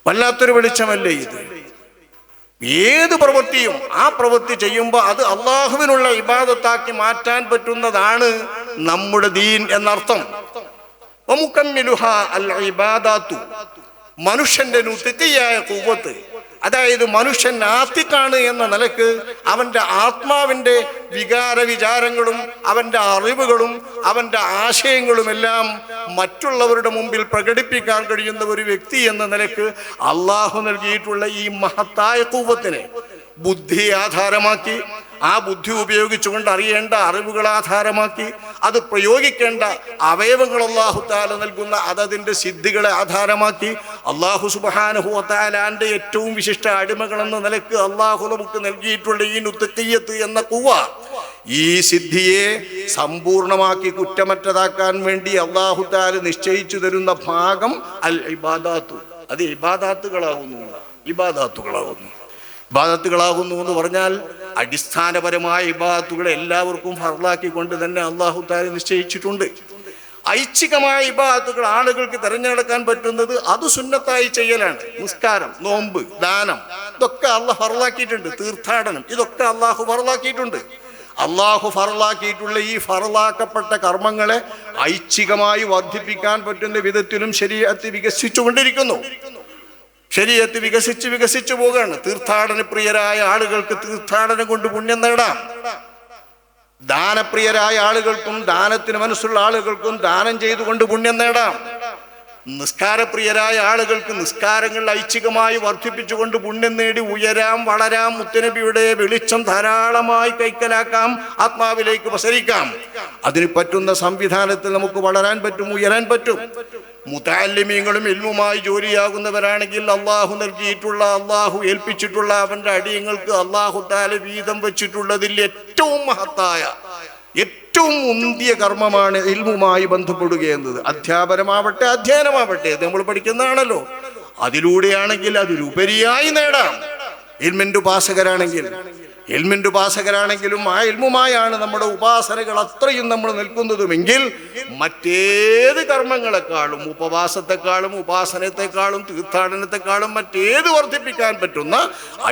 വല്ലാത്തൊരു വെളിച്ചമല്ലേ ഇത്. ഏത് പ്രവൃത്തിയും ആ പ്രവൃത്തി ചെയ്യുമ്പോൾ അത് അള്ളാഹുവിനുള്ള ഇബാദത്താക്കി മാറ്റാൻ പറ്റുന്നതാണ് നമ്മുടെ ദീൻ എന്നർത്ഥം. മനുഷ്യന്റെ നുതിയായ ഖുവ്വത്ത്, അതായത് മനുഷ്യൻ ആത്തിക്കാണ് എന്ന നിലക്ക് അവൻ്റെ ആത്മാവിൻ്റെ വിചാരങ്ങളും അവൻ്റെ അറിവുകളും അവൻ്റെ ആശയങ്ങളുമെല്ലാം മറ്റുള്ളവരുടെ മുമ്പിൽ പ്രകടിപ്പിക്കാൻ കഴിയുന്ന ഒരു വ്യക്തി എന്ന നിലക്ക് അള്ളാഹു നൽകിയിട്ടുള്ള ഈ മഹത്തായ ഖുവ്വത്തിനെ ബുദ്ധി ആധാരമാക്കി, ആ ബുദ്ധി ഉപയോഗിച്ചുകൊണ്ട് അറിയേണ്ട അറിവുകൾ ആധാരമാക്കി, അത് പ്രയോഗിക്കേണ്ട അവയവങ്ങൾ അല്ലാഹു തആല നൽകുന്ന അതതിൻ്റെ സിദ്ധികളെ ആധാരമാക്കി, അല്ലാഹു സുബ്ഹാനഹു വ തആലാന്റെ ഏറ്റവും വിശിഷ്ട അടിമകളെന്ന നിലക്ക് അല്ലാഹു നമുക്ക് നൽകിയിട്ടുള്ള ഈ നുതഖിയ്യത്ത് എന്ന ഖുവ, ഈ സിദ്ധിയെ സമ്പൂർണമാക്കി കുറ്റമറ്റതാക്കാൻ വേണ്ടി അല്ലാഹു തആല നിശ്ചയിച്ചു തരുന്ന ഭാഗം അൽ ഇബാദാത്തു. അത് ഇബാദാത്തുകളാകുന്നു. ഇബാദത്തുകളാകുന്നു എന്ന് പറഞ്ഞാൽ അടിസ്ഥാനപരമായ ഇബാദത്തുകളെ എല്ലാവർക്കും ഫർളാക്കിക്കൊണ്ട് തന്നെ അല്ലാഹു തആല നിശ്ചയിച്ചിട്ടുണ്ട്. ഐച്ഛികമായ ഇബാദത്തുകൾ ആളുകൾക്ക് തിരഞ്ഞെടുക്കാൻ പറ്റുന്നത് അത് സുന്നത്തായി ചെയ്യലാണ്. നിസ്കാരം, നോമ്പ്, ദാനം, ഇതൊക്കെ അല്ലാഹു ഫർളാക്കിയിട്ടുണ്ട്. തീർത്ഥാടനം, ഇതൊക്കെ അല്ലാഹു ഫർളാക്കിയിട്ടുണ്ട്. അല്ലാഹു ഫർളാക്കിയിട്ടുള്ള ഈ ഫർളാക്കപ്പെട്ട കർമ്മങ്ങളെ ഐച്ഛികമായി വർദ്ധിപ്പിക്കാൻ പറ്റുന്ന വിധത്തിലും ശരീഅത്ത് വികസിച്ചുകൊണ്ടിരിക്കുന്നു. ശരീഅത്ത് വികസിച്ചു പോവുകയാണ്. തീർത്ഥാടന പ്രിയരായ ആളുകൾക്ക് തീർത്ഥാടനം കൊണ്ട് പുണ്യം നേടാം. ദാനപ്രിയരായ ആളുകൾക്കും ദാനത്തിന് മനസ്സുള്ള ആളുകൾക്കും ദാനം ചെയ്തുകൊണ്ട് പുണ്യം നേടാം. നിസ്കാരപ്രിയരായ ആളുകൾക്ക് നിസ്കാരങ്ങൾ ഐച്ഛികമായി വർദ്ധിപ്പിച്ചുകൊണ്ട് പുണ്യം നേടി ഉയരാം, വളരാം. മുത്തനബിയുടെ വെളിച്ചം ധാരാളമായി കൈക്കലാക്കാം, ആത്മാവിലേക്ക് പ്രസരിക്കാം. അതിന് പറ്റുന്ന സംവിധാനത്തിൽ നമുക്ക് വളരാൻ പറ്റും, ഉയരാൻ പറ്റും. മുതഅല്ലിമീങ്ങളും ഇൽമുമായി ജോലിയാകുന്നവരാണെങ്കിൽ അള്ളാഹു നൽകിയിട്ടുള്ള, അള്ളാഹു ഏൽപ്പിച്ചിട്ടുള്ള അവൻ്റെ അടിയങ്ങൾക്ക് അള്ളാഹു തആല വീതം വെച്ചിട്ടുള്ളതിൽ ഏറ്റവും മഹത്തായ, ഏറ്റവും മുന്തിയ കർമ്മമാണ് ഇൽമുമായി ബന്ധപ്പെടുക എന്നത്. അധ്യാപനമാവട്ടെ അധ്യയനമാവട്ടെ, അത് നമ്മൾ പഠിക്കുന്നതാണല്ലോ. അതിലൂടെയാണെങ്കിൽ അതിലുപരിയായി നേടാം. ഇൽമിന്റെ ഉപാസകരാണെങ്കിലും ആ ഇൽമുമായാണ് നമ്മുടെ ഉപാസനകൾ അത്രയും നമ്മൾ നിൽക്കുന്നതുമെങ്കിൽ മറ്റേത് കർമ്മങ്ങളെക്കാളും, ഉപവാസത്തെക്കാളും ഉപാസനത്തെക്കാളും തീർത്ഥാടനത്തെക്കാളും മറ്റേത് വർദ്ധിപ്പിക്കാൻ പറ്റുന്ന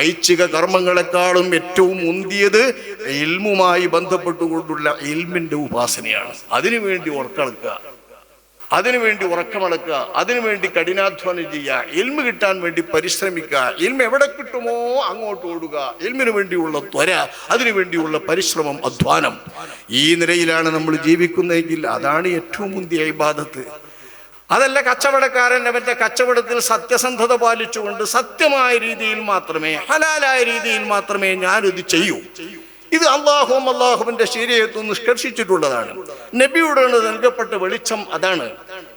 ഐച്ഛിക കർമ്മങ്ങളെക്കാളും ഏറ്റവും മുന്തിയത് ഇൽമുമായി ബന്ധപ്പെട്ടുകൊണ്ടുള്ള ഇൽമിന്റെ ഉപാസനയാണ്. അതിനുവേണ്ടി ഉറക്കളക്കുക, അതിനുവേണ്ടി ഉറക്കമടക്കുക, അതിനുവേണ്ടി കഠിനാധ്വാനം ചെയ്യുക, ഇൽമ കിട്ടാൻ വേണ്ടി പരിശ്രമിക്കുക, ഇൽമ എവിടെ കിട്ടുമോ അങ്ങോട്ട് ഓടുക, ഇൽമിനു വേണ്ടിയുള്ള ത്വര, അതിനുവേണ്ടിയുള്ള പരിശ്രമം, അധ്വാനം. ഈ നിലയിലാണ് നമ്മൾ ജീവിക്കുന്നതെങ്കിൽ അതാണ് ഏറ്റവും മുന്തിയ ഇബാദത്ത്. അതല്ല കച്ചവടക്കാരൻ അവന്റെ കച്ചവടത്തിൽ സത്യസന്ധത പാലിച്ചുകൊണ്ട് സത്യമായ രീതിയിൽ മാത്രമേ, ഹലാലായ രീതിയിൽ മാത്രമേ ഞാനിത് ചെയ്യൂ. ഇത് അള്ളാഹുവിന്റെ ശരീഅത്തും നിഷ്കർഷിച്ചിട്ടുള്ളതാണ്. നബിയുടെ നൽകപ്പെട്ട വെളിച്ചം അതാണ്.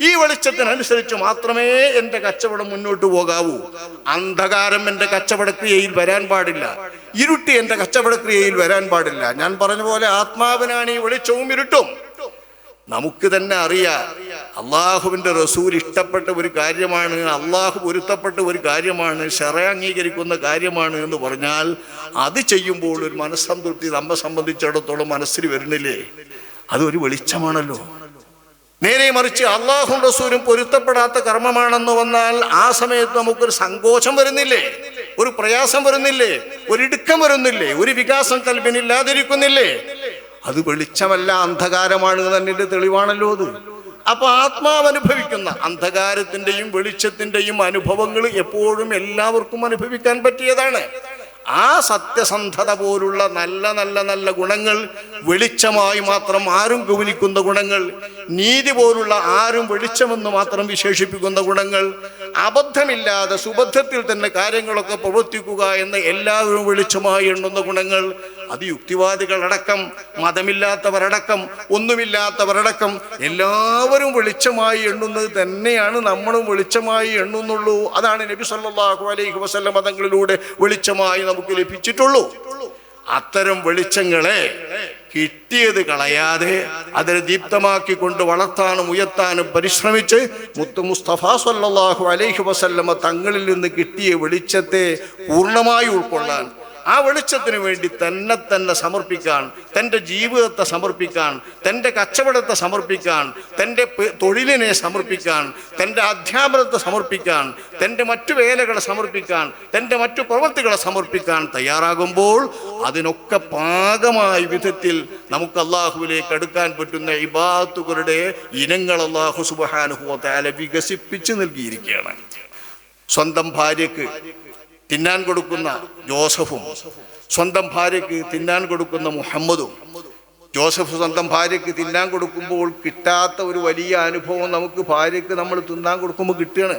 ഈ വെളിച്ചത്തിനനുസരിച്ച് മാത്രമേ എൻ്റെ കച്ചവടം മുന്നോട്ട് പോകാവൂ. അന്ധകാരം എൻ്റെ കച്ചവടക്രിയയിൽ വരാൻ പാടില്ല, ഇരുട്ടി എൻ്റെ കച്ചവടക്രിയയിൽ വരാൻ പാടില്ല. ഞാൻ പറഞ്ഞ പോലെ ആത്മാവിനാണ് ഈ വെളിച്ചവും ഇരുട്ടും. നമുക്ക് തന്നെ അറിയാം, അള്ളാഹുവിൻ്റെ റസൂൽ ഇഷ്ടപ്പെട്ട ഒരു കാര്യമാണ്, അള്ളാഹു പൊരുത്തപ്പെട്ട ഒരു കാര്യമാണ്, ശറഅ അംഗീകരിക്കുന്ന കാര്യമാണ് എന്ന് പറഞ്ഞാൽ അത് ചെയ്യുമ്പോൾ ഒരു മനസ്സംതൃപ്തി നമ്മെ സംബന്ധിച്ചിടത്തോളം മനസ്സിൽ വരുന്നില്ലേ? അതൊരു വെളിച്ചമാണല്ലോ. നേരെ മറിച്ച് അള്ളാഹും റസൂലും പൊരുത്തപ്പെടാത്ത കർമ്മമാണെന്ന് വന്നാൽ ആ സമയത്ത് നമുക്കൊരു സങ്കോചം വരുന്നില്ലേ, ഒരു പ്രയാസം വരുന്നില്ലേ, ഒരിടുക്കം വരുന്നില്ലേ, ഒരു വികാസം കൽബിനില്ലാതിരിക്കുന്നില്ലേ? അത് വെളിച്ചമല്ല, അന്ധകാരമാണ് എന്നതിൻ്റെ തെളിവാണല്ലോ അത്. അപ്പൊ ആത്മാവ് അനുഭവിക്കുന്ന അന്ധകാരത്തിൻ്റെയും വെളിച്ചത്തിൻ്റെയും അനുഭവങ്ങൾ എപ്പോഴും എല്ലാവർക്കും അനുഭവിക്കാൻ പറ്റിയതാണ്. ആ സത്യസന്ധത പോലുള്ള നല്ല നല്ല നല്ല ഗുണങ്ങൾ, വെളിച്ചമായി മാത്രം ആരും ഗൗനിക്കുന്ന ഗുണങ്ങൾ, നീതി പോലുള്ള ആരും വെളിച്ചമെന്ന് മാത്രം വിശേഷിപ്പിക്കുന്ന ഗുണങ്ങൾ, അബദ്ധമില്ലാതെ സുബദ്ധത്തിൽ തന്നെ കാര്യങ്ങളൊക്കെ പ്രവർത്തിക്കുക എന്ന് എല്ലാവരും വെളിച്ചമായി എണ്ണുന്ന ഗുണങ്ങൾ, അത് യുക്തിവാദികളടക്കം, മതമില്ലാത്തവരടക്കം, ഒന്നുമില്ലാത്തവരടക്കം എല്ലാവരും വെളിച്ചമായി എണ്ണുന്നത് തന്നെയാണ് നമ്മളും വെളിച്ചമായി എണ്ണുന്നുള്ളൂ. അതാണ് നബി സല്ലല്ലാഹു അലൈഹി വസല്ലം മതങ്ങളിലൂടെ വെളിച്ചമായി നമുക്ക് ലഭിച്ചിട്ടുള്ളൂ. അത്തരം വെളിച്ചങ്ങളെ കിട്ടിയത് കളയാതെ അതിനെ ദീപ്തമാക്കിക്കൊണ്ട് വളർത്താനും ഉയർത്താനും പരിശ്രമിച്ച് മുത്ത് മുസ്തഫ സല്ലല്ലാഹു അലൈഹി വസല്ലമ തങ്ങളിൽ നിന്ന് കിട്ടിയ വെളിച്ചത്തെ പൂർണ്ണമായി ഉൾക്കൊള്ളാൻ, ആ വെളിച്ചത്തിന് വേണ്ടി തന്നെ സമർപ്പിക്കാൻ, തൻ്റെ ജീവിതത്തെ സമർപ്പിക്കാൻ, തൻ്റെ കച്ചവടത്തെ സമർപ്പിക്കാൻ, തൻ്റെ തൊഴിലിനെ സമർപ്പിക്കാൻ, തൻ്റെ അധ്യാപനത്തെ സമർപ്പിക്കാൻ, തൻ്റെ മറ്റു വേലകളെ സമർപ്പിക്കാൻ, തൻ്റെ മറ്റു പ്രവൃത്തികളെ സമർപ്പിക്കാൻ തയ്യാറാകുമ്പോൾ അതിനൊക്കെ പാകമായ വിധത്തിൽ നമുക്ക് അള്ളാഹുവിലേക്ക് അടുക്കാൻ പറ്റുന്ന ഇബാദത്തുകളുടെ ഇനങ്ങൾ അള്ളാഹു സുബ്ഹാനഹു വ തആല വികസിപ്പിച്ച് നൽകിയിരിക്കുകയാണ്. സ്വന്തം ഭാര്യക്ക് തിന്നാൻ കൊടുക്കുന്ന ജോസഫും, സ്വന്തം ഭാര്യയ്ക്ക് തിന്നാൻ കൊടുക്കുന്ന മുഹമ്മദും. ജോസഫ് സ്വന്തം ഭാര്യയ്ക്ക് തിന്നാൻ കൊടുക്കുമ്പോൾ കിട്ടാത്ത ഒരു വലിയ അനുഭവം നമുക്ക് ഭാര്യയ്ക്ക് നമ്മൾ തിന്നാൻ കൊടുക്കുമ്പോൾ കിട്ടുകയാണ്.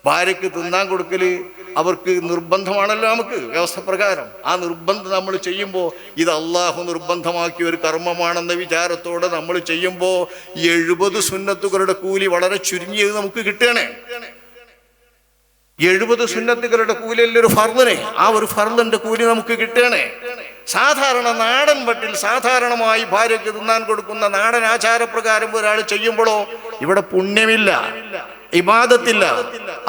ഭാര്യയ്ക്ക് തിന്നാൻ കൊടുക്കൽ അവർക്ക് നിർബന്ധമാണല്ലോ, നമുക്ക് വ്യവസ്ഥ പ്രകാരം. ആ നിർബന്ധം നമ്മൾ ചെയ്യുമ്പോൾ ഇത് അള്ളാഹു നിർബന്ധമാക്കിയ ഒരു കർമ്മമാണെന്ന വിചാരത്തോടെ നമ്മൾ ചെയ്യുമ്പോൾ 70 സുന്നത്തുകളുടെ കൂലി വളരെ ചുരുങ്ങിയത് നമുക്ക് കിട്ടുകയാണ്. 70 സുന്നത്തുകളുടെ കൂലിയല്ല ഒരു ഫർദിന്, ആ ഒരു ഫർദിന്റെ കൂലി നമുക്ക് കിട്ടുകയാണ്. സാധാരണ നാടൻ വട്ടിൽ സാധാരണമായി ഭാര്യയ്ക്ക് തിന്നാൻ കൊടുക്കുന്ന നാടൻ ആചാരപ്രകാരം ഒരാൾ ചെയ്യുമ്പോഴോ ഇവിടെ പുണ്യമില്ല, ഇബാദത്തില്ല,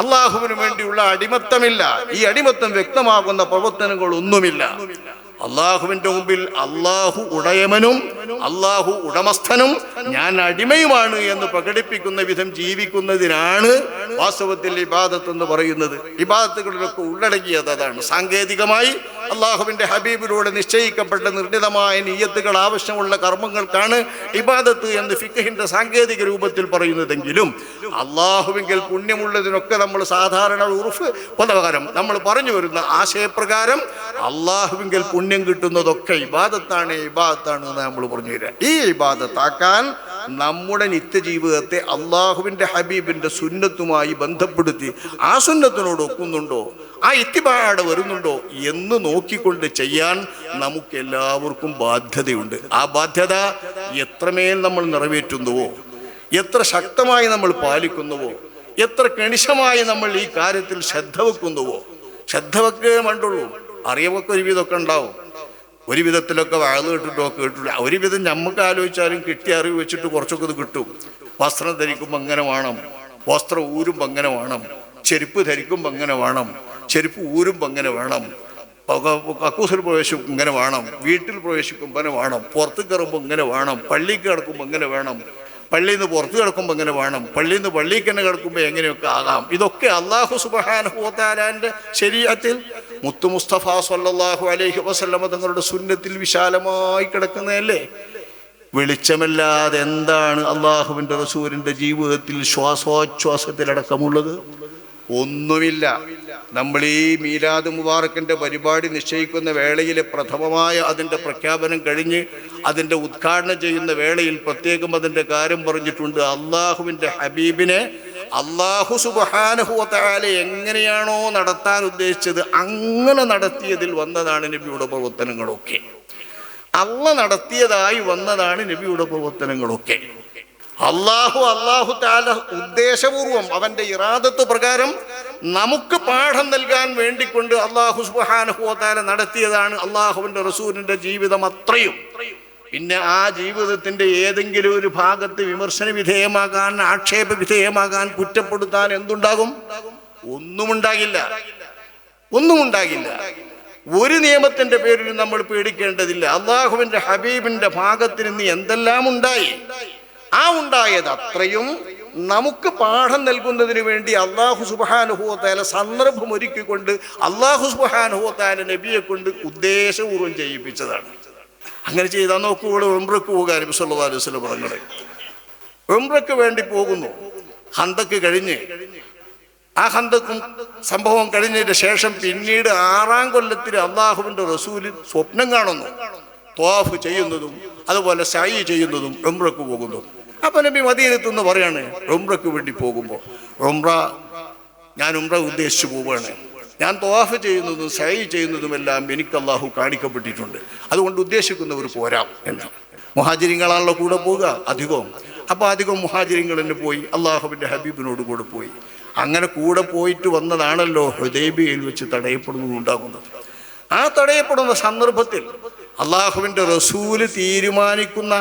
അള്ളാഹുവിന് വേണ്ടിയുള്ള അടിമത്തമില്ല. ഈ അടിമത്തം വ്യക്തമാകുന്ന പ്രവർത്തനങ്ങളൊന്നുമില്ല. അള്ളാഹുവിൻ്റെ മുമ്പിൽ അള്ളാഹു ഉടയമനും അള്ളാഹു ഉടമസ്ഥനും ഞാൻ അടിമയുമാണ് എന്ന് പ്രകടിപ്പിക്കുന്ന വിധം ജീവിക്കുന്നതിനാണ് വാസ്തവത്തിൽ ഇബാദത്ത് എന്ന് പറയുന്നത്. ഇബാദത്തുകളിലൊക്കെ ഉള്ളടങ്ങിയത് അതാണ്. സാങ്കേതികമായി അള്ളാഹുവിൻ്റെ ഹബീബിലൂടെ നിശ്ചയിക്കപ്പെട്ട നിർണിതമായ നിയ്യത്തുകൾ ആവശ്യമുള്ള കർമ്മങ്ങൾക്കാണ് ഇബാദത്ത് എന്ന് ഫിഖഹിന്റെ സാങ്കേതിക രൂപത്തിൽ പറയുന്നതെങ്കിലും അള്ളാഹുവിങ്കിൽ പുണ്യമുള്ളതിനൊക്കെ നമ്മൾ സാധാരണ ഉറുഫ് പദപ്രകാരം നമ്മൾ പറഞ്ഞു വരുന്ന ആശയപ്രകാരം അള്ളാഹുവിങ്കിൽ പുണ്യം കിട്ടുന്നതൊക്കെ ഇബാദത്താണ് എന്ന് നമ്മൾ പറഞ്ഞു തരാം. ഈ ഇബാദത്താക്കാൻ നമ്മുടെ നിത്യജീവിതത്തെ അള്ളാഹുവിൻ്റെ ഹബീബിൻ്റെ സുന്നത്തുമായി ബന്ധപ്പെടുത്തി ആ സുന്നത്തിനോട് ഒക്കുന്നുണ്ടോ, ആ ഇത്തിബാഅ് വരുന്നുണ്ടോ എന്ന് നോക്കിക്കൊണ്ട് ചെയ്യാൻ നമുക്ക് എല്ലാവർക്കും ബാധ്യതയുണ്ട്. ആ ബാധ്യത എത്രമേൽ നമ്മൾ നിറവേറ്റുന്നുവോ, എത്ര ശക്തമായി നമ്മൾ പാലിക്കുന്നുവോ, എത്ര കണിശമായി നമ്മൾ ഈ കാര്യത്തിൽ ശ്രദ്ധ വെക്കുന്നുവോ, ശ്രദ്ധ വെക്കേ വേണ്ടുള്ളൂ. അറിയമൊക്കെ ഒരുവിധമൊക്കെ ഉണ്ടാവും, ഒരു വിധത്തിലൊക്കെ വാഴ്ന്നു കേട്ടിട്ടൊക്കെ കേട്ടില്ല. ഒരുവിധം നമുക്ക് ആലോചിച്ചാലും കിട്ടിയ അറിവ് വെച്ചിട്ട് കുറച്ചൊക്കെ ഇത് കിട്ടും. വസ്ത്രം ധരിക്കുമ്പോൾ അങ്ങനെ വേണം, വസ്ത്രം ഊരുമ്പോൾ അങ്ങനെ വേണം, ചെരുപ്പ് ധരിക്കുമ്പോൾ അങ്ങനെ വേണം, ചെരുപ്പ് ഊരുമ്പോൾ അങ്ങനെ വേണം, കക്കൂസിൽ പ്രവേശിക്കും ഇങ്ങനെ വേണം, വീട്ടിൽ പ്രവേശിക്കുമ്പോൾ ഇങ്ങനെ വേണം, പുറത്ത് കയറുമ്പോൾ ഇങ്ങനെ വേണം, പള്ളിക്ക് കിടക്കുമ്പോൾ ഇങ്ങനെ വേണം, പള്ളിയിൽ നിന്ന് പുറത്ത് കിടക്കുമ്പോൾ ഇങ്ങനെ വേണം, പള്ളിയിൽ നിന്ന് പള്ളിക്ക് തന്നെ കിടക്കുമ്പോൾ എങ്ങനെയൊക്കെ ആകാം. ഇതൊക്കെ അല്ലാഹു സുബ്ഹാനഹു വ തആലാന്റെ ശരീഅത്തിൽ മുത്തു മുസ്തഫ സ്വല്ലല്ലാഹു അലൈഹി വസല്ലമ തങ്ങളുടെ സുന്നത്തിൽ വിശാലമായി കിടക്കുന്നതല്ലേ. വെളിച്ചമല്ലാതെ എന്താണ് അള്ളാഹുവിൻ്റെ റസൂലിൻ്റെ ജീവിതത്തിൽ ശ്വാസോച്ഛ്വാസത്തിലടക്കമുള്ളത്? ഒന്നുമില്ല. നമ്മൾ ഈ മീലാദ് മുബാറക്കിൻ്റെ പരിപാടി നിശ്ചയിക്കുന്ന വേളയിലെ പ്രഥമമായ അതിൻ്റെ പ്രഖ്യാപനം കഴിഞ്ഞ് അതിൻ്റെ ഉദ്ഘാടനം ചെയ്യുന്ന വേളയിൽ പ്രത്യേകം അതിൻ്റെ കാര്യം പറഞ്ഞിട്ടുണ്ട്. അള്ളാഹുവിൻ്റെ ഹബീബിനെ അള്ളാഹു സുബ്ഹാനഹു വ തആല എങ്ങനെയാണോ നടത്താൻ ഉദ്ദേശിച്ചത് അങ്ങനെ നടത്തിയതിൽ വന്നതാണ് നബിയുടെ പ്രവർത്തനങ്ങളൊക്കെ. നടത്തിയതായി വന്നതാണ് നബിയുടെ പ്രവർത്തനങ്ങളൊക്കെ. അള്ളാഹു തആല ഉദ്ദേശപൂർവം അവന്റെ ഇറാദത്ത് പ്രകാരം നമുക്ക് പാഠം നൽകാൻ വേണ്ടിക്കൊണ്ട് അള്ളാഹു സുബ്ഹാനഹു വ തആല നടത്തിയതാണ് അള്ളാഹുവിന്റെ റസൂലിന്റെ ജീവിതം അത്രയും. പിന്നെ ആ ജീവിതത്തിന്റെ ഏതെങ്കിലും ഒരു ഭാഗത്ത് വിമർശന വിധേയമാകാൻ, ആക്ഷേപ വിധേയമാകാൻ, കുറ്റപ്പെടുത്താൻ എന്തുണ്ടാകും? ഒന്നുമുണ്ടാകില്ല. ഒരു നിയമത്തിന്റെ പേരിൽ നമ്മൾ പേടിക്കേണ്ടതില്ല. അള്ളാഹുവിന്റെ ഹബീബിന്റെ ഭാഗത്ത് നിന്ന് എന്തെല്ലാം ഉണ്ടായി, ആ ഉണ്ടായത് അത്രയും നമുക്ക് പാഠം നൽകുന്നതിന് വേണ്ടി അല്ലാഹു സുബ്ഹാനഹു വ തആല സന്ദർഭം ഒരുക്കിക്കൊണ്ട് അല്ലാഹു സുബ്ഹാനഹു വ തആല നബിയെ കൊണ്ട് ഉദ്ദേശപൂർവ്വം ചെയ്യിപ്പിച്ചതാണ്. അങ്ങനെ ചെയ്താൽ നോക്കുമ്പോൾ ഉംറക്ക് പോകാൻ നബി സല്ലല്ലാഹു അലൈഹി വസല്ലം പറഞ്ഞത്. ഉംറക്ക് വേണ്ടി പോകുന്നു. ഹന്തക്ക് കഴിഞ്ഞ് ആ ഹന്തക്കും സംഭവം കഴിഞ്ഞതിന് ശേഷം പിന്നീട് 6-ാം കൊല്ലത്തിൽ അള്ളാഹുവിൻ്റെ റസൂല് സ്വപ്നം കാണുന്നു. ത്വാഫ് ചെയ്യുന്നതും അതുപോലെ സഅയ് ചെയ്യുന്നതും ഉംറക്ക് പോകുന്നു. അപ്പം നബി മദീനത്ത് നിന്ന് പറയാണ്, ഉംറക്ക് വേണ്ടി പോകുമ്പോൾ ഞാൻ ഉംറ ഉദ്ദേശിച്ചു പോവുകയാണ്, ഞാൻ ത്വാഫ് ചെയ്യുന്നതും സഅയ് ചെയ്യുന്നതുമെല്ലാം എനിക്ക് അള്ളാഹു കാണിക്കപ്പെട്ടിട്ടുണ്ട്, അതുകൊണ്ട് ഉദ്ദേശിക്കുന്നവർ പോരാം എന്നാണ്. മുഹാജിരിങ്ങളാണല്ലോ കൂടെ പോവുക അധികവും. അപ്പോൾ അധികം മുഹാജിരിങ്ങൾ തന്നെ പോയി അള്ളാഹുവിൻ്റെ ഹബീബിനോട് കൂടെ പോയി. അങ്ങനെ കൂടെ പോയിട്ട് വന്നതാണല്ലോ ഹുദൈബിയയിൽ വെച്ച് തടയപ്പെടുന്നുണ്ടാകുന്നത്. ആ തടയപ്പെടുന്ന സന്ദർഭത്തിൽ അള്ളാഹുവിൻ്റെ റസൂല് തീരുമാനിക്കുന്ന,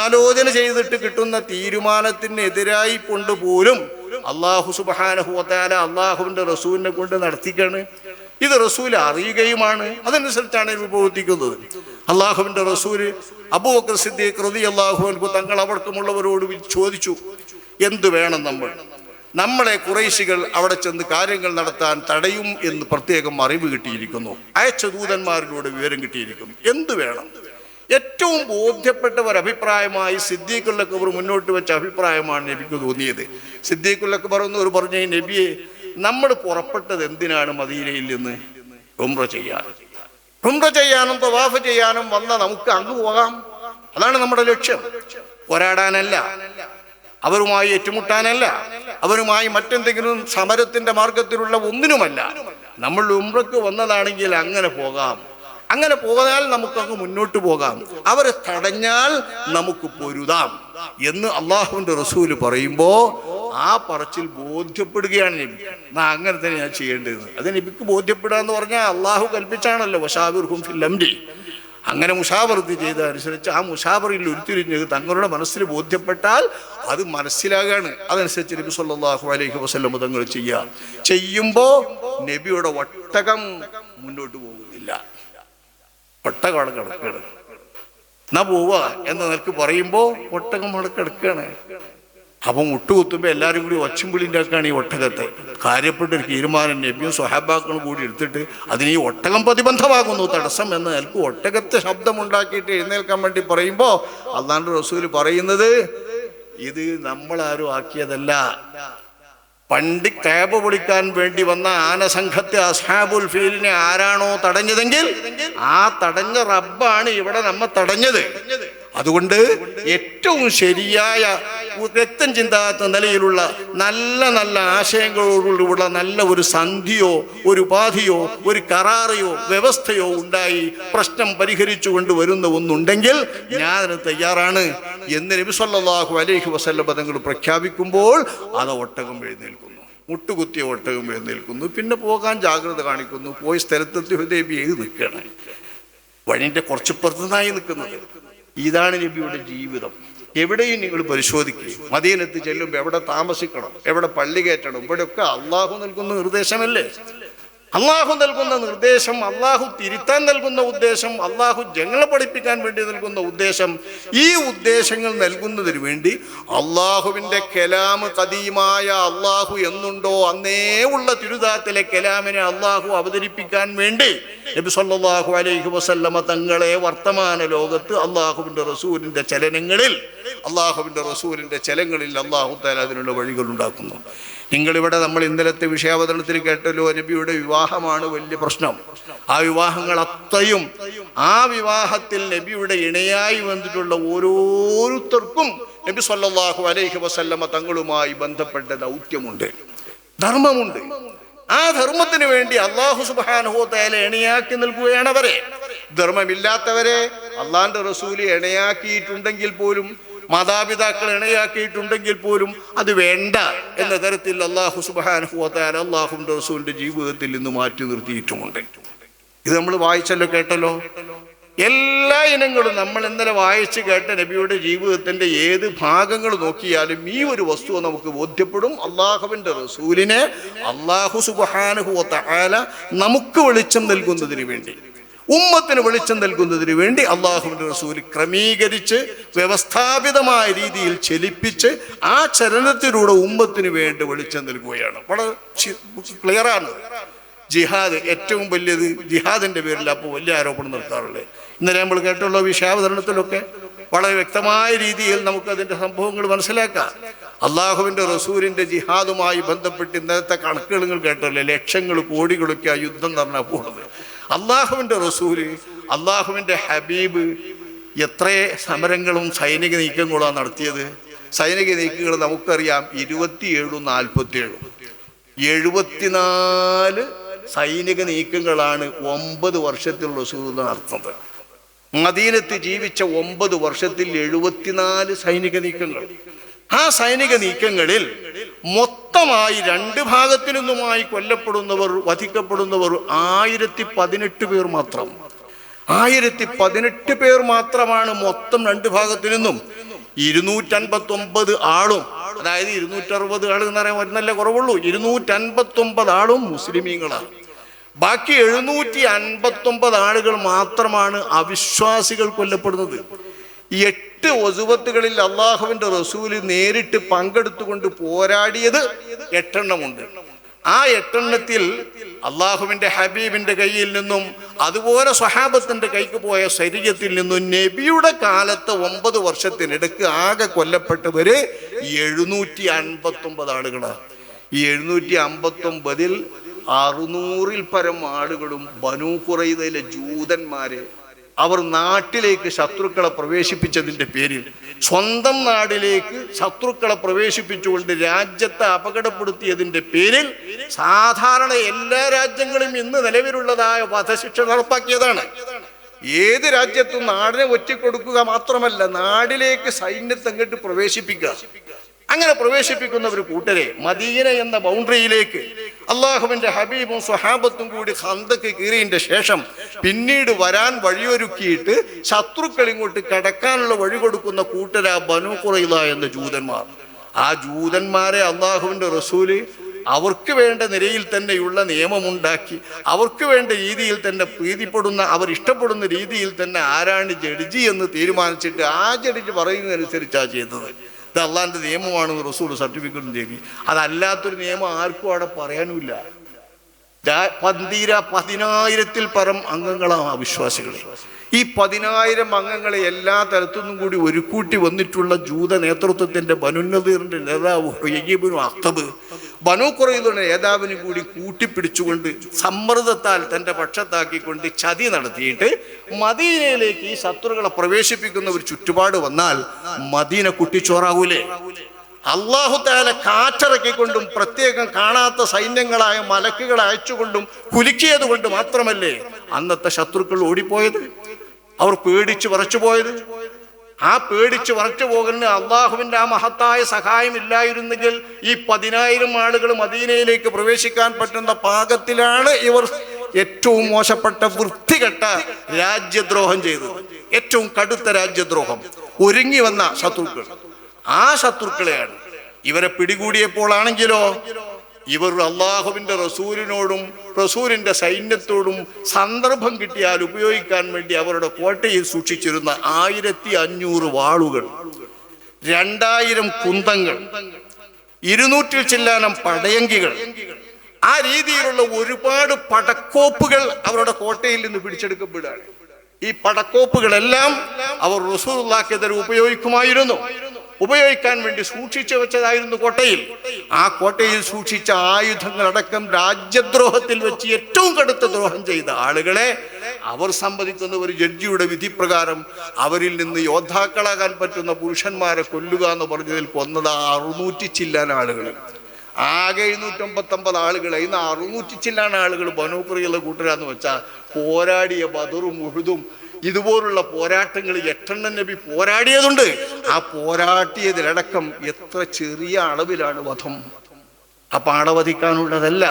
ആലോചന ചെയ്തിട്ട് കിട്ടുന്ന തീരുമാനത്തിനെതിരായി കൊണ്ടുപോലും അള്ളാഹു സുബ്ഹാനഹു വ തആല അള്ളാഹുവിൻ്റെ റസൂലിനെ കൊണ്ട് നടത്തിക്കാണ്. ഇത് റസൂൽ അറിയുകയുമാണ്, അതനുസരിച്ചാണ് ഇത് പ്രവർത്തിക്കുന്നത്. അള്ളാഹുവിൻ്റെ റസൂല് അബൂബക്കർ സിദ്ദീഖ് റളിയല്ലാഹു അൻഹു തങ്ങൾ അവർക്കുമുള്ളവരോട് ചോദിച്ചു, എന്തു വേണം നമ്മളെ ഖുറൈശികൾ അവിടെ ചെന്ന് കാര്യങ്ങൾ നടത്താൻ തടയും എന്ന് പ്രത്യേകം അറിവ് കിട്ടിയിരിക്കുന്നു, അയച്ച ദൂതന്മാരിലൂടെ വിവരം കിട്ടിയിരിക്കുന്നു, എന്തു വേണം? ഏറ്റവും ബോധ്യപ്പെട്ട ഒരു അഭിപ്രായമായി സിദ്ദീഖുൽ അക്ബർ മുന്നോട്ട് വെച്ച അഭിപ്രായമാണ് നബിക്ക് തോന്നിയത്. സിദ്ദീഖുൽ അക്ബർ എന്നവർ പറഞ്ഞ, നബിയെ നമ്മൾ പുറപ്പെട്ടത് എന്തിനാണ് മദീനയിൽ നിന്ന്? ഉംറ ചെയ്യാനും തവാഫ് ചെയ്യാനും വന്ന നമുക്ക് അങ്ങ് പോകാം, അതാണ് നമ്മുടെ ലക്ഷ്യം. പോരാടാനല്ല, അവരുമായി ഏറ്റുമുട്ടാനല്ല, അവരുമായി മറ്റെന്തെങ്കിലും സമരത്തിന്റെ മാർഗത്തിലുള്ള ഒന്നിനുമല്ല. നമ്മൾ ഉംറക്ക് വന്നതാണെങ്കിൽ അങ്ങനെ പോകാം, അങ്ങനെ പോകാൻ നമുക്കങ്ങ് മുന്നോട്ട് പോകാം, അവരെ തടഞ്ഞാൽ നമുക്ക് പൊരുതാം എന്ന് അള്ളാഹുവിൻ്റെ റസൂല് പറയുമ്പോൾ ആ പറച്ചിൽ ബോധ്യപ്പെടുകയാണ് നബി. അങ്ങനെ തന്നെ ഞാൻ ചെയ്യേണ്ടത്. അത് നബിക്ക് ബോധ്യപ്പെടുക എന്ന് പറഞ്ഞാൽ അള്ളാഹു കൽപ്പിച്ചാണല്ലോ, വശാവിർഹും ഫിൽ അംരി. അങ്ങനെ മുഷാവറത്ത് ചെയ്ത അനുസരിച്ച് ആ മുഷാവറയിൽ ഉരുത്തിരിഞ്ഞത് തങ്ങളുടെ മനസ്സിൽ ബോധ്യപ്പെട്ടാൽ അത് മനസ്സിലാകാണ്. അതനുസരിച്ച് നബി സല്ലല്ലാഹു അലൈഹി വസല്ലം തങ്ങൾ ചെയ്യുമ്പോൾ നബിയുടെ ഒട്ടകം മുന്നോട്ട് പോകുന്നില്ല, ഒട്ടകമാണ് കിടക്കുകയാണ്. എന്നാ പോവുക എന്ന് നിനക്ക് പറയുമ്പോൾ ഒട്ടകം അവിടെ കിടക്കുകയാണ്. അപ്പം മുട്ടുകുത്തുമ്പോൾ എല്ലാവരും കൂടി ഒച്ചമ്പിളിൻ്റെയൊക്കെയാണ് ഈ ഒട്ടകത്തെ. കാര്യപ്പെട്ടൊരു തീരുമാനം നബിയും സ്വഹാബാക്കളും കൂടി എടുത്തിട്ട് അതിന് ഈ ഒട്ടകം പ്രതിബന്ധമാകുന്നു, തടസ്സം എന്ന് നിനക്ക് ഒട്ടകത്തെ ശബ്ദമുണ്ടാക്കിയിട്ട് എഴുന്നേൽക്കാൻ വേണ്ടി പറയുമ്പോൾ അല്ലാഹുവിൻ്റെ റസൂൽ പറയുന്നത്, ഇത് നമ്മളാരും ആക്കിയതല്ല. പണ്ട് കഅബ പൊളിക്കാൻ വേണ്ടി വന്ന ആനസംഘത്തെ അസ്ഹാബുൽ ഫീലിനെ ആരാണോ തടഞ്ഞതെങ്കിൽ ആ തടഞ്ഞ റബ്ബാണ് ഇവിടെ നമ്മെ തടഞ്ഞത്. അതുകൊണ്ട് ഏറ്റവും ശരിയായ രക്തം ചിന്താത്ത നിലയിലുള്ള നല്ല നല്ല ആശയങ്ങളോടുള്ള നല്ല ഒരു സന്ധിയോ ഒരു ഉപാധിയോ ഒരു കരാറയോ വ്യവസ്ഥയോ ഉണ്ടായി പ്രശ്നം പരിഹരിച്ചു കൊണ്ടുവരുന്ന ഒന്നുണ്ടെങ്കിൽ ഞാനത് തയ്യാറാണ് എന്ന് നബി സല്ലല്ലാഹു അലൈഹി വസല്ലം തങ്ങൾ പ്രഖ്യാപിക്കുമ്പോൾ അത് ഒട്ടകം എഴുന്നേൽക്കുന്നു, മുട്ടുകുത്തിയ ഒട്ടകം എഴുന്നേൽക്കുന്നു. പിന്നെ പോകാൻ ജാഗ്രത കാണിക്കുന്നു. പോയി സ്ഥലത്തെത്തി ഹുദൈബിയയിൽ നിൽക്കുകയാണ്, വഴിൻ്റെ കുറച്ചുപ്പുറത്തുനിന്നായി നിൽക്കുന്നത്. ഇതാണ് നബിയുടെ ജീവിതം. എവിടെയും നിങ്ങൾ പരിശോധിക്കുക, മദീനത്ത് ചെല്ലുമ്പോൾ എവിടെ താമസിക്കണം, എവിടെ പള്ളി കയറ്റണം, ഇവിടെയൊക്കെ അള്ളാഹു നൽകുന്ന നിർദ്ദേശമല്ലേ. അള്ളാഹു നൽകുന്ന നിർദ്ദേശം, അള്ളാഹു തിരുത്താൻ നൽകുന്ന ഉദ്ദേശം, അള്ളാഹു ജനങ്ങളെ പഠിപ്പിക്കാൻ വേണ്ടി നൽകുന്ന ഉദ്ദേശം, ഈ ഉദ്ദേശങ്ങൾ നൽകുന്നതിന് വേണ്ടി അള്ളാഹുവിൻ്റെ കലാം കദീമായ അള്ളാഹു എന്നുണ്ടോ അന്നേ ഉള്ള തിരുദാത്തിലെ കലാമിനെ അള്ളാഹു അവതരിപ്പിക്കാൻ വേണ്ടി നബി സല്ലല്ലാഹു അലൈഹി വസല്ലമ തങ്ങളെ വർത്തമാന ലോകത്ത് അള്ളാഹുവിൻ്റെ റസൂലിൻ്റെ ചലനങ്ങളിൽ അള്ളാഹു തആല അതിനുള്ള വഴികൾ ഉണ്ടാക്കുന്നു. നിങ്ങളിവിടെ നമ്മൾ ഇന്നലത്തെ വിഷയാവതരണത്തിൽ കേട്ടല്ലോ, നബിയുടെ വിവാഹമാണ് വലിയ പ്രശ്നം. ആ വിവാഹങ്ങൾ അത്രയും, ആ വിവാഹത്തിൽ നബിയുടെ ഇണയായി വന്നിട്ടുള്ള ഓരോരുത്തർക്കും നബി സല്ലല്ലാഹു അലൈഹി വസല്ലമ തങ്ങളുമായി ബന്ധപ്പെട്ട ദൗത്യമുണ്ട്, ധർമ്മമുണ്ട്. ആ ധർമ്മത്തിന് വേണ്ടി അല്ലാഹു സുബ്ഹാനഹു വ തആല ഇണയാക്കി നൽകുകയാണ് അവരെ. ധർമ്മമില്ലാത്തവരെ അള്ളാന്റെ റസൂല് ഇണയാക്കിയിട്ടുണ്ടെങ്കിൽ പോലും, മാതാപിതാക്കൾ ഇണയാക്കിയിട്ടുണ്ടെങ്കിൽ പോലും അത് വേണ്ട എന്ന തരത്തിൽ അല്ലാഹു സുബ്ഹാനഹു വ തആല അല്ലാഹുവിൻ്റെ റസൂലിന്റെ ജീവിതത്തിൽ നിന്ന് മാറ്റി നിർത്തിയിട്ടുമുണ്ട്. ഇത് നമ്മൾ വായിച്ചല്ലോ, കേട്ടല്ലോ. എല്ലാ ഇനങ്ങളും നമ്മൾ ഇന്നലെ വായിച്ച് കേട്ട നബിയുടെ ജീവിതത്തിന്റെ ഏത് ഭാഗങ്ങൾ നോക്കിയാലും ഈ ഒരു വസ്തുത നമുക്ക് ബോധ്യപ്പെടും. അള്ളാഹുവിൻ്റെ റസൂലിനെ അല്ലാഹു സുബ്ഹാനഹു വ തആല നമുക്ക് വെളിച്ചം നൽകുന്നതിന് വേണ്ടി, ഉമ്മത്തിന് വെളിച്ചം നൽകുന്നതിന് വേണ്ടി അള്ളാഹുവിൻ്റെ റസൂൽ ക്രമീകരിച്ച് വ്യവസ്ഥാപിതമായ രീതിയിൽ ചലിപ്പിച്ച് ആ ചലനത്തിലൂടെ ഉമ്മത്തിന് വേണ്ടി വെളിച്ചം നൽകുകയാണ്. വളരെ ക്ലിയറാണ്. ജിഹാദ് ഏറ്റവും വലിയത്, ജിഹാദിന്റെ പേരിൽ അപ്പോൾ വലിയ ആരോപണം നടത്താറുള്ളത്. ഇന്നലെ നമ്മൾ കേട്ടുള്ള വിഷയാവതരണത്തിലൊക്കെ വളരെ വ്യക്തമായ രീതിയിൽ നമുക്കതിൻ്റെ സംഭവങ്ങൾ മനസ്സിലാക്കാം. അള്ളാഹുവിൻ്റെ റസൂലിൻ്റെ ജിഹാദുമായി ബന്ധപ്പെട്ട് ഇന്നത്തെ കണക്കുകൾ നിങ്ങൾ കേട്ടല്ലേ, ലക്ഷങ്ങൾ കോടികളൊക്കെ ആ യുദ്ധം നടന്നാൽ പോകുന്നത്. അള്ളാഹുവിൻ്റെ റസൂല്, അള്ളാഹുവിൻ്റെ ഹബീബ് എത്ര സമരങ്ങളും സൈനിക നീക്കങ്ങളുമാണ് നടത്തിയത്. സൈനിക നീക്കങ്ങൾ നമുക്കറിയാം 27 47 74 സൈനിക നീക്കങ്ങളാണ് 9 വർഷത്തിൽ റസൂൽ നടത്തുന്നത്. മദീനത്ത് ജീവിച്ച 9 വർഷത്തിൽ 74 സൈനിക നീക്കങ്ങൾ. ആ സൈനിക നീക്കങ്ങളിൽ മൊത്തമായി 2 ഭാഗത്തു നിന്നുമായി കൊല്ലപ്പെടുന്നവർ, വധിക്കപ്പെടുന്നവർ 1018 പേർ മാത്രം. 1018 പേർ മാത്രമാണ് മൊത്തം 2 ഭാഗത്തു നിന്നും. 259 ആളും, അതായത് 260 ആൾ എന്ന് പറയാൻ വരുന്നല്ല കുറവുള്ളൂ, 259 ആളും മുസ്ലിമീങ്ങളാണ്. ബാക്കി 759 ആളുകൾ മാത്രമാണ് അവിശ്വാസികൾ കൊല്ലപ്പെടുന്നത്. 8 ഒസുവത്തുകളിൽ അള്ളാഹുവിൻ്റെ റസൂല് നേരിട്ട് പങ്കെടുത്തുകൊണ്ട് പോരാടിയത് 8 എണ്ണമുണ്ട്. ആ 8 എണ്ണത്തിൽ അള്ളാഹുവിൻ്റെ ഹബീബിൻ്റെ കയ്യിൽ നിന്നും അതുപോലെ സ്വഹാബത്തിൻ്റെ കൈക്ക് പോയ ശരീരത്തിൽ നിന്നും നബിയുടെ കാലത്ത് 9 വർഷത്തിനിടക്ക് ആകെ കൊല്ലപ്പെട്ടവര് 759 ആളുകളാണ്. ഈ 759-ൽ 600-ൽ പരം ആളുകളും ബനൂ ഖുറൈദയിലെ ജൂതന്മാരെ അവർ നാട്ടിലേക്ക് ശത്രുക്കളെ പ്രവേശിപ്പിച്ചതിൻ്റെ പേരിൽ, സ്വന്തം നാട്ടിലേക്ക് ശത്രുക്കളെ പ്രവേശിപ്പിച്ചുകൊണ്ട് രാജ്യത്തെ അപകടപ്പെടുത്തിയതിൻ്റെ പേരിൽ സാധാരണ എല്ലാ രാജ്യങ്ങളും ഇന്ന് നിലവിലുള്ളതായ വധശിക്ഷ നടപ്പാക്കിയതാണ്. ഏത് രാജ്യത്തും നാടിനെ ഒറ്റിക്കൊടുക്കുക മാത്രമല്ല, നാടിലേക്ക് സൈന്യത്തെ അങ്ങോട്ട് പ്രവേശിപ്പിക്കുക. അങ്ങനെ പ്രവേശിപ്പിക്കുന്ന ഒരു കൂട്ടരെ മദീന എന്ന ബൗണ്ടറിയിലേക്ക് അള്ളാഹുവിൻ്റെ ഹബീബും സ്വഹാബത്തും കൂടി ഖന്തക്ക് കീറിയതിൻ്റെ ശേഷം പിന്നീട് വരാൻ വഴിയൊരുക്കിയിട്ട് ശത്രുക്കൾ ഇങ്ങോട്ട് കടക്കാനുള്ള വഴി കൊടുക്കുന്ന കൂട്ടരാ ബനൂ ഖുറൈള എന്ന ജൂതന്മാർ. ആ ജൂതന്മാരെ അള്ളാഹുവിൻ്റെ റസൂല് അവർക്ക് വേണ്ട നിലയിൽ തന്നെയുള്ള നിയമമുണ്ടാക്കി, അവർക്ക് വേണ്ട രീതിയിൽ തന്നെ പ്രീതിപ്പെടുന്ന, അവർ ഇഷ്ടപ്പെടുന്ന രീതിയിൽ തന്നെ ആരാണ് ജഡ്ജി എന്ന് തീരുമാനിച്ചിട്ട് ആ ജഡ്ജി പറയുന്നതനുസരിച്ചാണ് ചെയ്തത്. ഇത് അള്ളാഹിൻ്റെ നിയമമാണെന്ന് റസൂൽ സർട്ടിഫിക്കറ്റ് ചെയ്തു. അതല്ലാത്തൊരു നിയമം ആർക്കും അവിടെ പറയാനുമില്ല. 10,000-ൽ പരം അംഗങ്ങളാണ് അവിശ്വാസികൾ. ഈ 10,000 അംഗങ്ങളെ എല്ലാ തരത്തുനിന്നും കൂടി ഒരുക്കൂട്ടി വന്നിട്ടുള്ള ജൂത നേതൃത്വത്തിൻ്റെ ബനുന്നദീറിൻ്റെ നേതാവ് ഹുയയ്യിബ്നു അഖ്തബ് ബനൂ ഖുറൈളയുടെ നേതാവിനും കൂടി കൂട്ടിപ്പിടിച്ചുകൊണ്ട് സമ്മർദ്ദത്താൽ തൻ്റെ പക്ഷത്താക്കിക്കൊണ്ട് ചതി നടത്തിയിട്ട് മദീനയിലേക്ക് ഈ ശത്രുക്കളെ പ്രവേശിപ്പിക്കുന്ന ഒരു ചുറ്റുപാട് വന്നാൽ മദീന കുട്ടിച്ചോറാവൂലേ? അല്ലാഹു തആല കാറ്റിറക്കിക്കൊണ്ടും പ്രത്യേകം കാണാത്ത സൈന്യങ്ങളായ മലക്കുകളെ അയച്ചുകൊണ്ടും കുലുക്കിയത് കൊണ്ട് മാത്രമല്ലേ അന്നത്തെ ശത്രുക്കൾ ഓടിപ്പോയത്, അവർ പേടിച്ച് വിറച്ചു പോയത്. ആ പേടിച്ച് വറച്ചു പോകുന്ന അള്ളാഹുവിൻ്റെ ആ മഹത്തായ സഹായം ഇല്ലായിരുന്നെങ്കിൽ ഈ 10,000 ആളുകൾ മദീനയിലേക്ക് പ്രവേശിക്കാൻ പറ്റുന്ന പാകത്തിലാണ് ഇവർ ഏറ്റവും മോശപ്പെട്ട വൃത്തികെട്ട രാജ്യദ്രോഹം ചെയ്തത്. ഏറ്റവും കടുത്ത രാജ്യദ്രോഹം ഒരുങ്ങി വന്ന ശത്രുക്കൾ, ആ ശത്രുക്കളെയാണ് ഇവരെ പിടികൂടിയപ്പോൾ ആണെങ്കിലോ ഇവർ അള്ളാഹുവിൻ്റെ റസൂലിനോടും റസൂലിൻ്റെ സൈന്യത്തോടും സന്ദർഭം കിട്ടിയാൽ ഉപയോഗിക്കാൻ വേണ്ടി അവരുടെ കോട്ടയിൽ സൂക്ഷിച്ചിരുന്ന 1500 വാളുകൾ, 2000 കുന്തങ്ങൾ, 200 ചില്ലാനം പടയങ്കികൾ, ആ രീതിയിലുള്ള ഒരുപാട് പടക്കോപ്പുകൾ അവരുടെ കോട്ടയിൽ നിന്ന് പിടിച്ചെടുക്കപ്പെടുകയാണ്. ഈ പടക്കോപ്പുകളെല്ലാം അവർ റസൂലുള്ളാഹിക്കെതിരെ ഉപയോഗിക്കാൻ വേണ്ടി സൂക്ഷിച്ചു വെച്ചതായിരുന്നു കോട്ടയിൽ. ആ കോട്ടയിൽ സൂക്ഷിച്ച ആയുധങ്ങളടക്കം രാജ്യദ്രോഹത്തിൽ വെച്ച് ഏറ്റവും കടുത്ത ദ്രോഹം ചെയ്ത ആളുകളെ അവർ സംബന്ധിക്കുന്ന ഒരു ജഡ്ജിയുടെ വിധി പ്രകാരം അവരിൽ നിന്ന് യോദ്ധാക്കളാകാൻ പറ്റുന്ന പുരുഷന്മാരെ കൊല്ലുക എന്ന് പറഞ്ഞതിൽ കൊന്നത് 600 ചില്ലാൻ ആളുകൾ. ആകെ 759 ആളുകൾ. ഇന്ന് 600 ചില്ലാൻ ആളുകൾ ബനൂ ഖുറൈള കൂട്ടരാന്ന് വെച്ചാൽ പോരാടിയ ബദറും ഉഹുദും ഇതുപോലുള്ള പോരാട്ടങ്ങൾ 8 നബി പോരാടിയതുണ്ട്. ആ പോരാട്ടിയതിലടക്കം എത്ര ചെറിയ അളവിലാണ് വധം. അപ്പൊ ആളവധിക്കാനുള്ളതല്ല.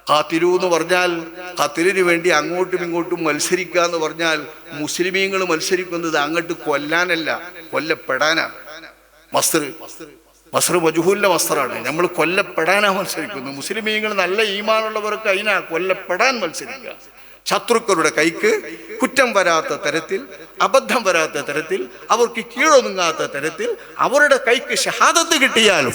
ഖാതിലു എന്ന് പറഞ്ഞാൽ ഖാതിലിന് വേണ്ടി അങ്ങോട്ടും ഇങ്ങോട്ടും മത്സരിക്കുക എന്ന് പറഞ്ഞാൽ മുസ്ലിമീങ്ങൾ മത്സരിക്കുന്നത് അങ്ങോട്ട് കൊല്ലാനല്ല, കൊല്ലപ്പെടാനാണ്. മസ്ർ മജ്ഹൂലിന്റെ മസ്തറാണ്. നമ്മൾ കൊല്ലപ്പെടാനാ മത്സരിക്കുന്നത്. മുസ്ലിമീങ്ങൾ നല്ല ഈമാനുള്ളവർക്ക് അതിനാ കൊല്ലപ്പെടാൻ മത്സരിക്കുക. ശത്രുക്കളുടെ കൈക്ക് കുറ്റം വരാത്ത തരത്തിൽ, അബദ്ധം വരാത്ത തരത്തിൽ, അവർക്ക് കീഴൊതുങ്ങാത്ത തരത്തിൽ അവരുടെ കൈക്ക് ഷഹാദത്ത് കിട്ടിയാൽ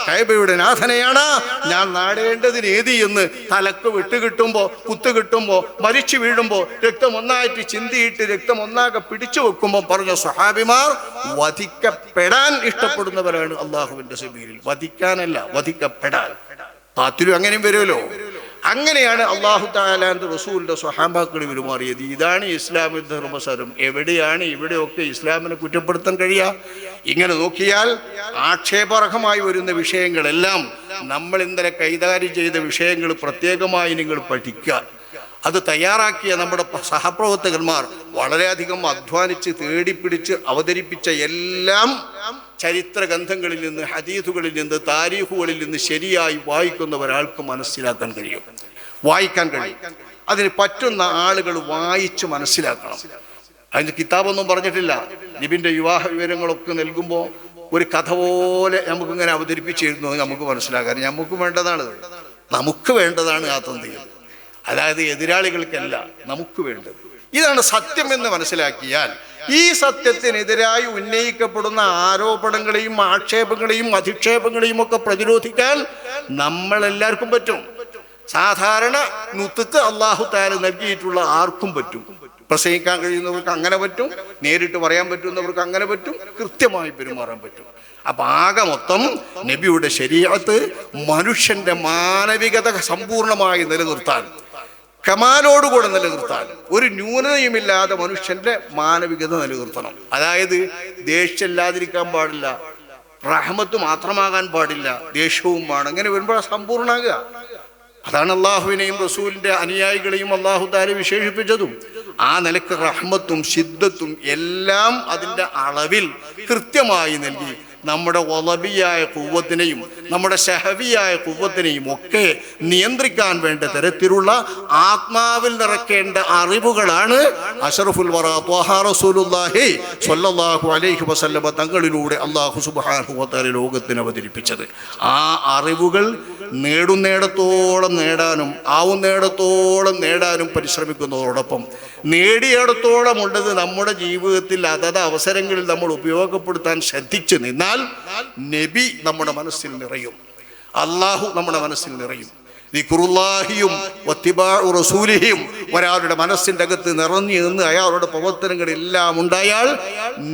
കഅബയുടെ നാഥനെയാണ് ഞാൻ നാടേണ്ടതിന് ഏതി എന്ന് തലക്ക് വിട്ടുകിട്ടുമ്പോ, കുത്തു കിട്ടുമ്പോ, മരിച്ചു വീഴുമ്പോ, രക്തം ഒന്നായിട്ട് ചിന്തിയിട്ട് രക്തം ഒന്നാകെ പിടിച്ചു വെക്കുമ്പോൾ പറഞ്ഞ സ്വഹാബിമാർ വധിക്കപ്പെടാൻ ഇഷ്ടപ്പെടുന്നവരാണ് അള്ളാഹുവിന്റെ സബീലിൽ. വധിക്കാനല്ല, വധിക്കപ്പെടാൻ. ഖാതിലു അങ്ങനെയും വരുമല്ലോ. അങ്ങനെയാണ് അല്ലാഹു തആലാന്റെ റസൂലിന്റെ സ്വഹാബാക്കൾ പെരുമാറിയത്. ഇതാണ് ഇസ്ലാമിന്റെ ധർമ്മസാരം. എവിടെയാണ് ഇവിടെയൊക്കെ ഇസ്ലാമിനെ കുറ്റപ്പെടുത്താൻ കഴിയുക? ഇങ്ങനെ നോക്കിയാൽ ആക്ഷേപാർഹമായി വരുന്ന വിഷയങ്ങളെല്ലാം നമ്മൾ ഇന്നലെ കൈകാര്യം ചെയ്ത വിഷയങ്ങൾ പ്രത്യേകമായി നിങ്ങൾ പഠിക്കുക. അത് തയ്യാറാക്കിയ നമ്മുടെ സഹപ്രവർത്തകന്മാർ വളരെയധികം അധ്വാനിച്ച് തേടിപ്പിടിച്ച് അവതരിപ്പിച്ച എല്ലാം ചരിത്ര ഗ്രന്ഥങ്ങളിൽ നിന്ന്, ഹദീസുകളിൽ നിന്ന്, താരീഖുകളിൽ നിന്ന് ശരിയായി വായിക്കുന്ന ഒരാൾക്ക് മനസ്സിലാക്കാൻ കഴിയും, വായിക്കാൻ കഴിയും. അതിന് പറ്റുന്ന ആളുകൾ വായിച്ച് മനസ്സിലാക്കണം. അതിന് കിതാബൊന്നും പറഞ്ഞിട്ടില്ല. നബിന്റെ വിവാഹ വിവരങ്ങളൊക്കെ നൽകുമ്പോൾ ഒരു കഥ പോലെ നമുക്കിങ്ങനെ അവതരിപ്പിച്ചിരുന്നു. നമുക്ക് മനസ്സിലാക്കാൻ നമുക്ക് വേണ്ടതാണ് ആ തന്തികൾ. അതായത് എതിരാളികൾക്കല്ല, നമുക്ക് വേണ്ടത്. ഇതാണ് സത്യം എന്ന് മനസ്സിലാക്കിയാൽ ഈ സത്യത്തിനെതിരായി ഉന്നയിക്കപ്പെടുന്ന ആരോപണങ്ങളെയും ആക്ഷേപങ്ങളെയും അധിക്ഷേപങ്ങളെയും ഒക്കെ പ്രതിരോധിക്കാൻ നമ്മളെല്ലാവർക്കും പറ്റും. സാധാരണ നുത്തുക്ക് അല്ലാഹു തആല നൽകിയിട്ടുള്ള ആർക്കും പറ്റും. പ്രസംഗിക്കാൻ കഴിയുന്നവർക്ക് അങ്ങനെ പറ്റും, നേരിട്ട് പറയാൻ പറ്റുന്നവർക്ക് അങ്ങനെ പറ്റും, കൃത്യമായി പെരുമാറാൻ പറ്റും. അപ്പൊ ആകെ മൊത്തം നബിയുടെ ശരീഅത്ത് മനുഷ്യന്റെ മാനവികത സമ്പൂർണമായി നിലനിർത്താൻ, കമാലോടുകൂടെ നിലനിർത്താൻ, ഒരു ന്യൂനതയുമില്ലാതെ മനുഷ്യന്റെ മാനവികത നിലനിർത്തണം. അതായത് ദേഷ്യമില്ലാതിരിക്കാൻ പാടില്ല, റഹ്മത്ത് മാത്രമാകാൻ പാടില്ല, ദേഷ്യവും വേണം. അങ്ങനെ വരുമ്പോൾ സമ്പൂർണ്ണമാകുക. അതാണ് അള്ളാഹുവിനെയും റസൂലിന്റെ അനുയായികളെയും അള്ളാഹു തആല വിശേഷിപ്പിച്ചതും. ആ നിലക്ക് റഹ്മത്തും ശിദ്ദത്തും എല്ലാം അതിൻ്റെ അളവിൽ കൃത്യമായി നൽകി നമ്മുടെ വലബിയായ ഖുവ്വത്തിനെയും നമ്മുടെ ശഹവിയായ ഖുവ്വത്തിനെയും ഒക്കെ നിയന്ത്രിക്കാൻ വേണ്ട തരത്തിലുള്ള ആത്മാവിൽ നിറയ്ക്കേണ്ട അറിവുകളാണ് അഷ്റഫുൽ വറ ത്വഹ റസൂലുള്ളാഹി സ്വല്ലല്ലാഹു അലൈഹി വസല്ലമ തങ്ങളിലൂടെ അല്ലാഹു സുബ്ഹാനഹു വ തആല ലോകത്തിന് അവതരിപ്പിച്ചത്. ആ അറിവുകൾ നേടുന്നിടത്തോളം നേടാനും ആവുന്നിടത്തോളം നേടാനും പരിശ്രമിക്കുന്നതോടൊപ്പം നേടിയിടത്തോളം ഉള്ളത് നമ്മുടെ ജീവിതത്തിൽ അതത് അവസരങ്ങളിൽ നമ്മൾ ഉപയോഗപ്പെടുത്താൻ ശ്രദ്ധിച്ചു നിന്നാൽ നബി നമ്മുടെ മനസ്സിൽ നിറയും, അള്ളാഹു നമ്മുടെ മനസ്സിൽ നിറയും. ദിക്റുല്ലാഹിയും വത്തിബാഉ റസൂലിഹിയും ഒരാളുടെ മനസ്സിൻ്റെ അകത്ത് നിറഞ്ഞു നിന്ന് അയാളുടെ പ്രവർത്തനങ്ങളെല്ലാം ഉണ്ടായാൽ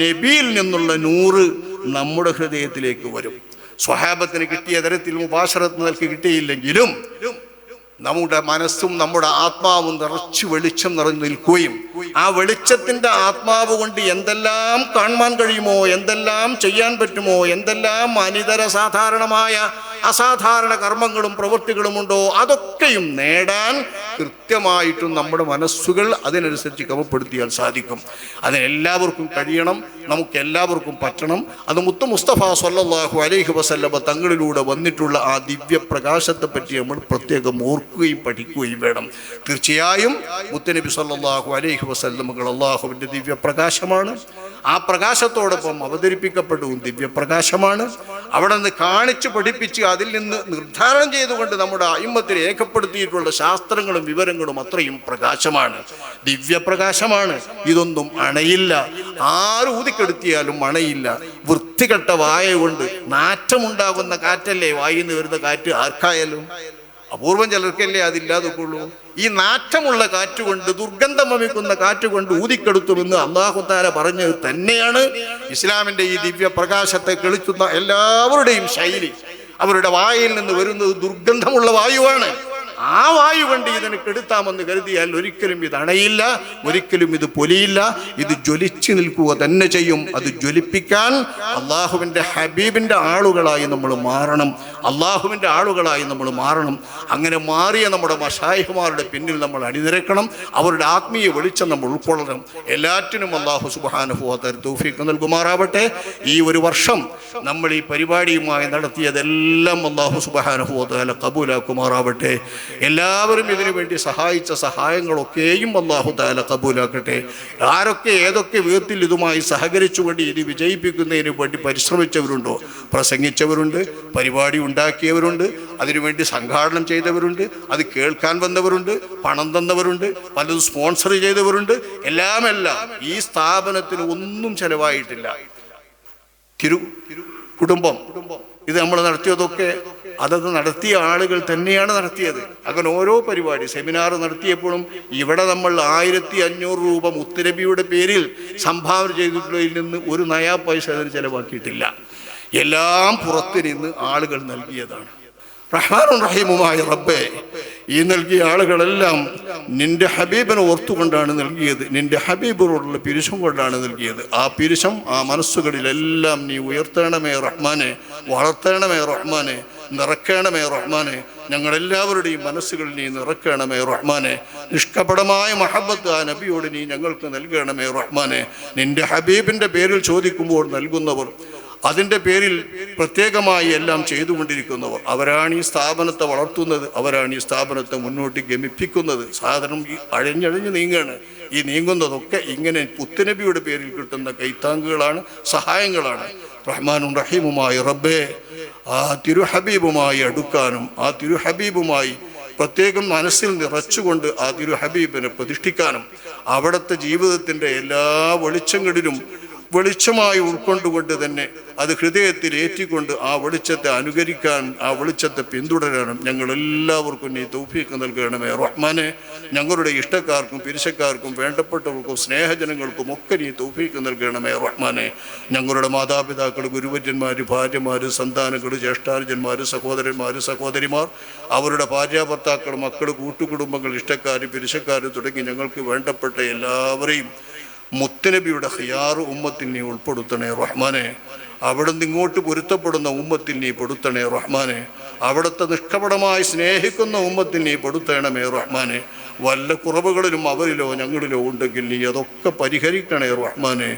നബിയിൽ നിന്നുള്ള നൂറ് നമ്മുടെ ഹൃദയത്തിലേക്ക് വരും. സ്വഹാബത്തിന് കിട്ടിയ തരത്തിൽ മുബാശറത്ത് നൽകി കിട്ടിയില്ലെങ്കിലും നമ്മുടെ മനസ്സും നമ്മുടെ ആത്മാവും നിറച്ചു വെളിച്ചം നിറഞ്ഞു നിൽക്കുകയും ആ വെളിച്ചത്തിന്റെ ആത്മാവ് കൊണ്ട് എന്തെല്ലാം കാണാൻ കഴിയുമോ, എന്തെല്ലാം ചെയ്യാൻ പറ്റുമോ, എന്തെല്ലാം അനിതര സാധാരണമായ അസാധാരണ കർമ്മങ്ങളും പ്രവൃത്തികളുമുണ്ടോ അതൊക്കെയും നേടാൻ കൃത്യമായിട്ടും നമ്മുടെ മനസ്സുകൾ അതിനനുസരിച്ച് ക്രമപ്പെടുത്തിയാൽ സാധിക്കും. അതിനെല്ലാവർക്കും കഴിയണം, നമുക്കെല്ലാവർക്കും പറ്റണം. അത് മുത്ത് മുസ്തഫ സ്വല്ലല്ലാഹു അലൈഹി വസല്ലമ തങ്ങളിലൂടെ വന്നിട്ടുള്ള ആ ദിവ്യ പ്രകാശത്തെ പറ്റി നമ്മൾ പ്രത്യേകം ഓർക്കുകയും പഠിക്കുകയും വേണം. തീർച്ചയായും മുത്തനബി സ്വല്ലല്ലാഹു അലൈഹി വസല്ലമകൾ അല്ലാഹുവിൻ്റെ ദിവ്യ പ്രകാശമാണ്. ആ പ്രകാശത്തോടൊപ്പം അവതരിപ്പിക്കപ്പെട്ടതും ദിവ്യപ്രകാശമാണ്. അവിടെ നിന്ന് കാണിച്ച് പഠിപ്പിച്ച് അതിൽ നിന്ന് നിർദ്ധാരണം ചെയ്തുകൊണ്ട് നമ്മുടെ അയിമ്മത്തിൽ രേഖപ്പെടുത്തിയിട്ടുള്ള ശാസ്ത്രങ്ങളും വിവരങ്ങളും അത്രയും പ്രകാശമാണ്, ദിവ്യപ്രകാശമാണ്. ഇതൊന്നും അണയില്ല, ആര് ഊതിക്കെടുത്തിയാലും അണയില്ല. വൃത്തികെട്ട വായ കൊണ്ട് നാറ്റമുണ്ടാകുന്ന കാറ്റല്ലേ, വായിൽ നിന്ന് വരുന്ന കാറ്റ് ആർക്കായാലും, അപൂർവം ചിലർക്കല്ലേ അതില്ലാതൊക്കെയുള്ളൂ. ഈ നാറ്റമുള്ള കാറ്റുകൊണ്ട്, ദുർഗന്ധം വമിക്കുന്ന കാറ്റുകൊണ്ട് ഊതിക്കെടുത്തുമെന്ന് അല്ലാഹു തആല പറഞ്ഞത് തന്നെയാണ് ഇസ്ലാമിൻ്റെ ഈ ദിവ്യ പ്രകാശത്തെ കെളുത്തുന്ന എല്ലാവരുടെയും ശൈലി. അവരുടെ വായിൽ നിന്ന് വരുന്നത് ദുർഗന്ധമുള്ള വായുവാണ്. ആ വായു കൊണ്ട് ഇതിന് കെടുത്താമെന്ന് കരുതിയാൽ ഒരിക്കലും ഇത് അണയില്ല, ഒരിക്കലും ഇത് പൊലിയില്ല. ഇത് ജ്വലിച്ചു നിൽക്കുക തന്നെ ചെയ്യും. അത് ജ്വലിപ്പിക്കാൻ അള്ളാഹുവിൻ്റെ ഹബീബിൻ്റെ ആളുകളായി നമ്മൾ മാറണം, അള്ളാഹുവിൻ്റെ ആളുകളായി നമ്മൾ മാറണം. അങ്ങനെ മാറിയ നമ്മുടെ മശായിഖുമാരുടെ പിന്നിൽ നമ്മൾ അണിനിരക്കണം, അവരുടെ ആത്മീയ വെളിച്ചം നമ്മൾ ഉൾക്കൊള്ളണം. എല്ലാറ്റിനും അള്ളാഹു സുബ്ഹാനഹു വ തആല തൗഫീഖ് നൽകുമാറാവട്ടെ. ഈ ഒരു വർഷം നമ്മൾ ഈ പരിപാടിയുമായി നടത്തിയതെല്ലാം അള്ളാഹു സുബ്ഹാനഹു വ തആല കബൂലാക്കുമാറാവട്ടെ. എല്ലാവരും ഇതിനു വേണ്ടി സഹായിച്ച സഹായങ്ങളൊക്കെയും അല്ലാഹു തആല കബൂലാക്കട്ടെ. ആരൊക്കെ ഏതൊക്കെ വിധത്തിൽ ഇതുമായി സഹകരിച്ചുകൊണ്ട് ഇത് വിജയിപ്പിക്കുന്നതിന് വേണ്ടി പരിശ്രമിച്ചവരുണ്ടോ, പ്രസംഗിച്ചവരുണ്ട്, പരിപാടി ഉണ്ടാക്കിയവരുണ്ട്, അതിനുവേണ്ടി സംഘാടനം ചെയ്തവരുണ്ട്, അത് കേൾക്കാൻ വന്നവരുണ്ട്, പണം തന്നവരുണ്ട്, പലതും സ്പോൺസർ ചെയ്തവരുണ്ട്. എല്ലാം ഈ സ്ഥാപനത്തിന് ഒന്നും ചെലവായിട്ടില്ല. കുടുംബം ഇത് നമ്മൾ നടത്തിയതൊക്കെ അതത് നടത്തിയ ആളുകൾ തന്നെയാണ് നടത്തിയത്. അങ്ങനെ ഓരോ പരിപാടി സെമിനാർ നടത്തിയപ്പോഴും ഇവിടെ നമ്മൾ 1500 രൂപ മുത്തുനബിയുടെ പേരിൽ സംഭാവന ചെയ്തിട്ടുള്ളതിൽ നിന്ന് ഒരു നയാ പൈസ അതിന് ചെലവാക്കിയിട്ടില്ല. എല്ലാം പുറത്തു നിന്ന് ആളുകൾ നൽകിയതാണ്. റഹ്മാനും റഹീമുമായ റബ്ബേ, ഈ നൽകിയ ആളുകളെല്ലാം നിന്റെ ഹബീബിനെ ഓർത്തുകൊണ്ടാണ് നൽകിയത്, നിന്റെ ഹബീബിനോടുള്ള പിരിശം കൊണ്ടാണ് നൽകിയത്. ആ പിരിശം ആ മനസ്സുകളിലെല്ലാം നീ ഉയർത്തണമേ റഹ്മാനെ, വളർത്തണമേ റഹ്മാനെ, നിറക്കണമേ റഹ്മാനെ. ഞങ്ങളെല്ലാവരുടെയും മനസ്സുകളിൽ നീ നിറക്കണമേ റഹ്മാനെ. നിഷ്കപടമായ മഹബത്ത് ആ നബിയോട് നീ ഞങ്ങൾക്ക് നൽകണമേ റഹ്മാനെ. നിന്റെ ഹബീബിൻ്റെ പേരിൽ ചോദിക്കുമ്പോൾ നൽകുന്നവർ, അതിൻ്റെ പേരിൽ പ്രത്യേകമായി എല്ലാം ചെയ്തുകൊണ്ടിരിക്കുന്നവർ, അവരാണ് ഈ സ്ഥാപനത്തെ വളർത്തുന്നത്, അവരാണ് ഈ സ്ഥാപനത്തെ മുന്നോട്ട് ഗമിപ്പിക്കുന്നത്. സാധനം ഈ അഴഞ്ഞഴഞ്ഞ് നീങ്ങാണ്. ഈ നീങ്ങുന്നതൊക്കെ ഇങ്ങനെ പുത്തുനബിയുടെ പേരിൽ കിട്ടുന്ന കൈത്താങ്കുകളാണ്, സഹായങ്ങളാണ്. റഹ്മാനും റഹീമുമായ റബ്ബേ, ആ തിരുഹബീബുമായി അടുക്കാനും ആ തിരുഹബീബുമായി പ്രത്യേകം മനസ്സിൽ നിറച്ചുകൊണ്ട് ആ തിരുഹബീബിനെ പ്രതിഷ്ഠിക്കാനും അവിടുത്തെ ജീവിതത്തിൻ്റെ എല്ലാ വെളിച്ചങ്ങളിലും വെളിച്ചമായി ഉൾക്കൊണ്ടുകൊണ്ട് തന്നെ അത് ഹൃദയത്തിൽ ഏറ്റിക്കൊണ്ട് ആ വെളിച്ചത്തെ അനുകരിക്കാൻ, ആ വെളിച്ചത്തെ പിന്തുടരാനും ഞങ്ങളെല്ലാവർക്കും നീ തൗഫീഖ് നൽകണമേ റഹ്മാനെ. ഞങ്ങളുടെ ഇഷ്ടക്കാർക്കും പിരിശക്കാർക്കും വേണ്ടപ്പെട്ടവർക്കും സ്നേഹജനങ്ങൾക്കും ഒക്കെ നീ തൗഫീഖ് നൽകണമേ റഹ്മാനെ. ഞങ്ങളുടെ മാതാപിതാക്കൾ, ഗുരുവര്യന്മാർ, ഭാര്യമാർ, സന്താനങ്ങൾ, ജ്യേഷ്ഠാനുജന്മാർ, സഹോദരന്മാർ, സഹോദരിമാർ, അവരുടെ ഭാര്യാഭർത്താക്കൾ, മക്കൾ, കൂട്ടുകുടുംബങ്ങൾ, ഇഷ്ടക്കാർ, പിരിശക്കാർ തുടങ്ങി ഞങ്ങൾക്ക് വേണ്ടപ്പെട്ട എല്ലാവരെയും മുത്തുനബിയുടെ ഖിയാർ ഉമ്മത്തിൽ നീ ഉൾപ്പെടുത്തണേ റഹ്മാനെ. അവിടുന്ന് ഇങ്ങോട്ട് പൊരുത്തപ്പെടുന്ന ഉമ്മത്തിൽ നീ പെടുത്തണേ റഹ്മാനെ. അവിടുത്തെ നിഷ്കപടമായി സ്നേഹിക്കുന്ന ഉമ്മത്തിൽ നീ പെടുത്തണമേ റഹ്മാനെ. വല്ല കുറവുകളിലും അവരിലോ ഞങ്ങളിലോ ഉണ്ടെങ്കിൽ നീ അതൊക്കെ പരിഹരിക്കണേ റഹ്മാനെ,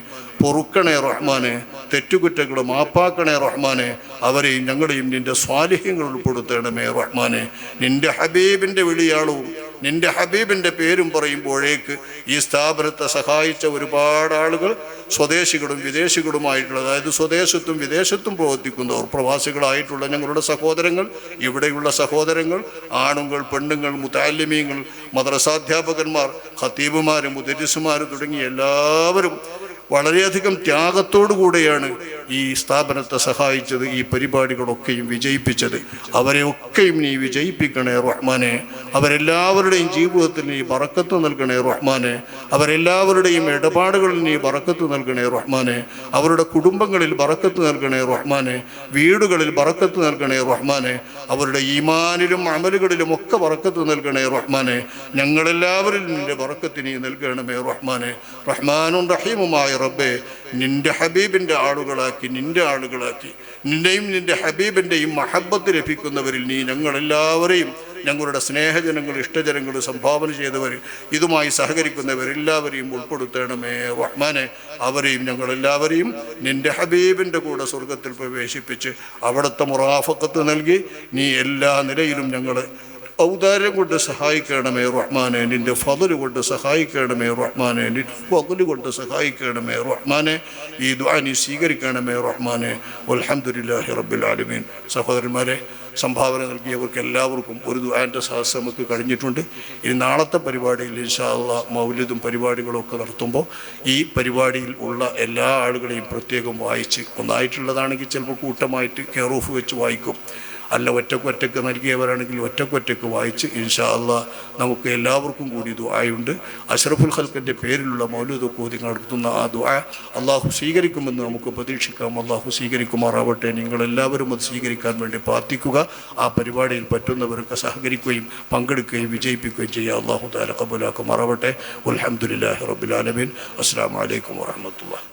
പൊറുക്കണേ റഹ്മാനെ, തെറ്റുകുറ്റങ്ങൾ മാപ്പാക്കണേ റഹ്മാനെ. അവരെയും ഞങ്ങളെയും നിൻ്റെ സ്വാലിഹ്യങ്ങൾ ഉൾപ്പെടുത്തണമേ റഹ്മാനെ. നിൻ്റെ ഹബീബിൻ്റെ വിളിയാളവും നിൻ്റെ ഹബീബിൻ്റെ പേരും പറയുമ്പോഴേക്ക് ഈ സ്ഥാപനത്തെ സഹായിച്ച ഒരുപാട് ആളുകൾ സ്വദേശികളും വിദേശികളുമായിട്ടുള്ള, അതായത് സ്വദേശത്തും വിദേശത്തും പ്രവർത്തിക്കുന്നവർ, പ്രവാസികളായിട്ടുള്ള ഞങ്ങളുടെ സഹോദരങ്ങൾ, ഇവിടെയുള്ള സഹോദരങ്ങൾ, ആണുങ്ങൾ, പെണ്ണുങ്ങൾ, മുതഅല്ലിമീങ്ങൾ, മദ്രസാധ്യാപകന്മാർ, ഖത്തീബുമാർ, മുദരിസുമാർ തുടങ്ങിയ എല്ലാവരും വളരെയധികം ത്യാഗത്തോടു കൂടെയാണ് ഈ സ്ഥാപനത്തെ സഹായിച്ചത്, ഈ പരിപാടികളൊക്കെയും വിജയിപ്പിച്ചത്. അവരെയൊക്കെയും നീ വിജയിപ്പിക്കണേ റഹ്മാനെ. അവരെല്ലാവരുടെയും ജീവിതത്തിൽ നീ ബറക്കത്ത് നൽകണേ റഹ്മാനെ. അവരെല്ലാവരുടെയും ഇടപാടുകളിൽ നീ ബറക്കത്ത് നൽകണേ റഹ്മാനെ. അവരുടെ കുടുംബങ്ങളിൽ ബറക്കത്ത് നൽകണേ റഹ്മാനെ. വീടുകളിൽ ബറക്കത്ത് നൽകണേ റഹ്മാനെ. അവരുടെ ഈമാനിലും അമലുകളിലും ഒക്കെ ബറക്കത്ത് നൽകണേ റഹ്മാനെ. ഞങ്ങളെല്ലാവരിലും നിൻ്റെ ബറക്കത്ത് നീ നൽകണമേ റഹ്മാനെ. റഹ്മാനും റഹീമുമായ റബ്ബേ, നിൻ്റെ ഹബീബിൻ്റെ ആളുകളാക്കി, നിൻ്റെ ആളുകളാക്കി, നിൻ്റെയും നിൻ്റെ ഹബീബിൻ്റെയും മഹബത്ത് ലഭിക്കുന്നവരിൽ നീ ഞങ്ങളെല്ലാവരെയും, ഞങ്ങളുടെ സ്നേഹജനങ്ങൾ, ഇഷ്ടജനങ്ങൾ, സംഭാവന ചെയ്തവർ, ഇതുമായി സഹകരിക്കുന്നവരെല്ലാവരെയും ഉൾപ്പെടുത്തണമേ റഹ്മാനെ. അവരെയും ഞങ്ങളെല്ലാവരെയും നിൻ്റെ ഹബീബിൻ്റെ കൂടെ സ്വർഗത്തിൽ പ്രവേശിപ്പിച്ച് അവിടുത്തെ മുറാഫക്കത്ത് നൽകി നീ എല്ലാ നിലയിലും ഞങ്ങൾ ഔദാര്യം കൊണ്ട് സഹായിക്കണമേ റഹ്മാനെ, നിൻ്റെ ഫضل കൊണ്ട് സഹായിക്കണമേ റഹ്മാനെ, നിൻ്റെ ഫضل കൊണ്ട് സഹായിക്കണമേ റഹ്മാനെ. ഈ ദുആ നീ സ്വീകരിക്കണമേ റഹ്മാനെ. വൽഹംദുലില്ലാഹി റബ്ബിൽ ആലമീൻ. സഹോദരന്മാരെ, സംഭാവന നൽകിയവർക്ക് എല്ലാവർക്കും ഒരു ദുആൻ്റെ സഹസ് നമുക്ക് കഴിഞ്ഞിട്ടുണ്ട്. ഇനി നാളത്തെ പരിപാടിയിൽ ഇൻഷാ അല്ലാഹ് മൗലിദും പരിപാടികളും ഒക്കെ നടത്തുമ്പോൾ ഈ പരിപാടിയിൽ ഉള്ള എല്ലാ ആളുകളെയും പ്രത്യേകം വായിച്ച്, ഒന്നായിട്ടുള്ളതാണെങ്കിൽ ചിലപ്പോൾ കൂട്ടമായിട്ട് കെയർ ഓഫ് വെച്ച് വായിക്കും, അല്ല ഒറ്റക്കൊറ്റക്ക് നൽകിയവരാണെങ്കിൽ ഒറ്റക്കൊറ്റക്ക് വായിച്ച് ഇൻഷാ അല്ലാഹ് നമുക്ക് എല്ലാവർക്കും കൂടി ദുആയുണ്ട്. അഷ്റഫുൽ ഖൽഖിൻ്റെ പേരിലുള്ള മൗലിദ് ഓതി നടത്തുന്ന ആ ദുആ അള്ളാഹു സ്വീകരിക്കുമെന്ന് നമുക്ക് പ്രതീക്ഷിക്കാം. അള്ളാഹു സ്വീകരിക്കുമാറാവട്ടെ. നിങ്ങളെല്ലാവരും അത് സ്വീകരിക്കാൻ വേണ്ടി പ്രാർത്ഥിക്കുക. ആ പരിപാടിയിൽ പറ്റുന്നവരൊക്കെ സഹകരിക്കുകയും പങ്കെടുക്കുകയും വിജയിപ്പിക്കുകയും ചെയ്യുക. അള്ളാഹു തആല ഖബൂലാക്കുമാറാവട്ടെ. വൽഹംദുലില്ലാഹി റബ്ബിൽ ആലമീൻ. അസ്സലാമു അലൈക്കും വറഹ്മത്തുള്ളാഹി.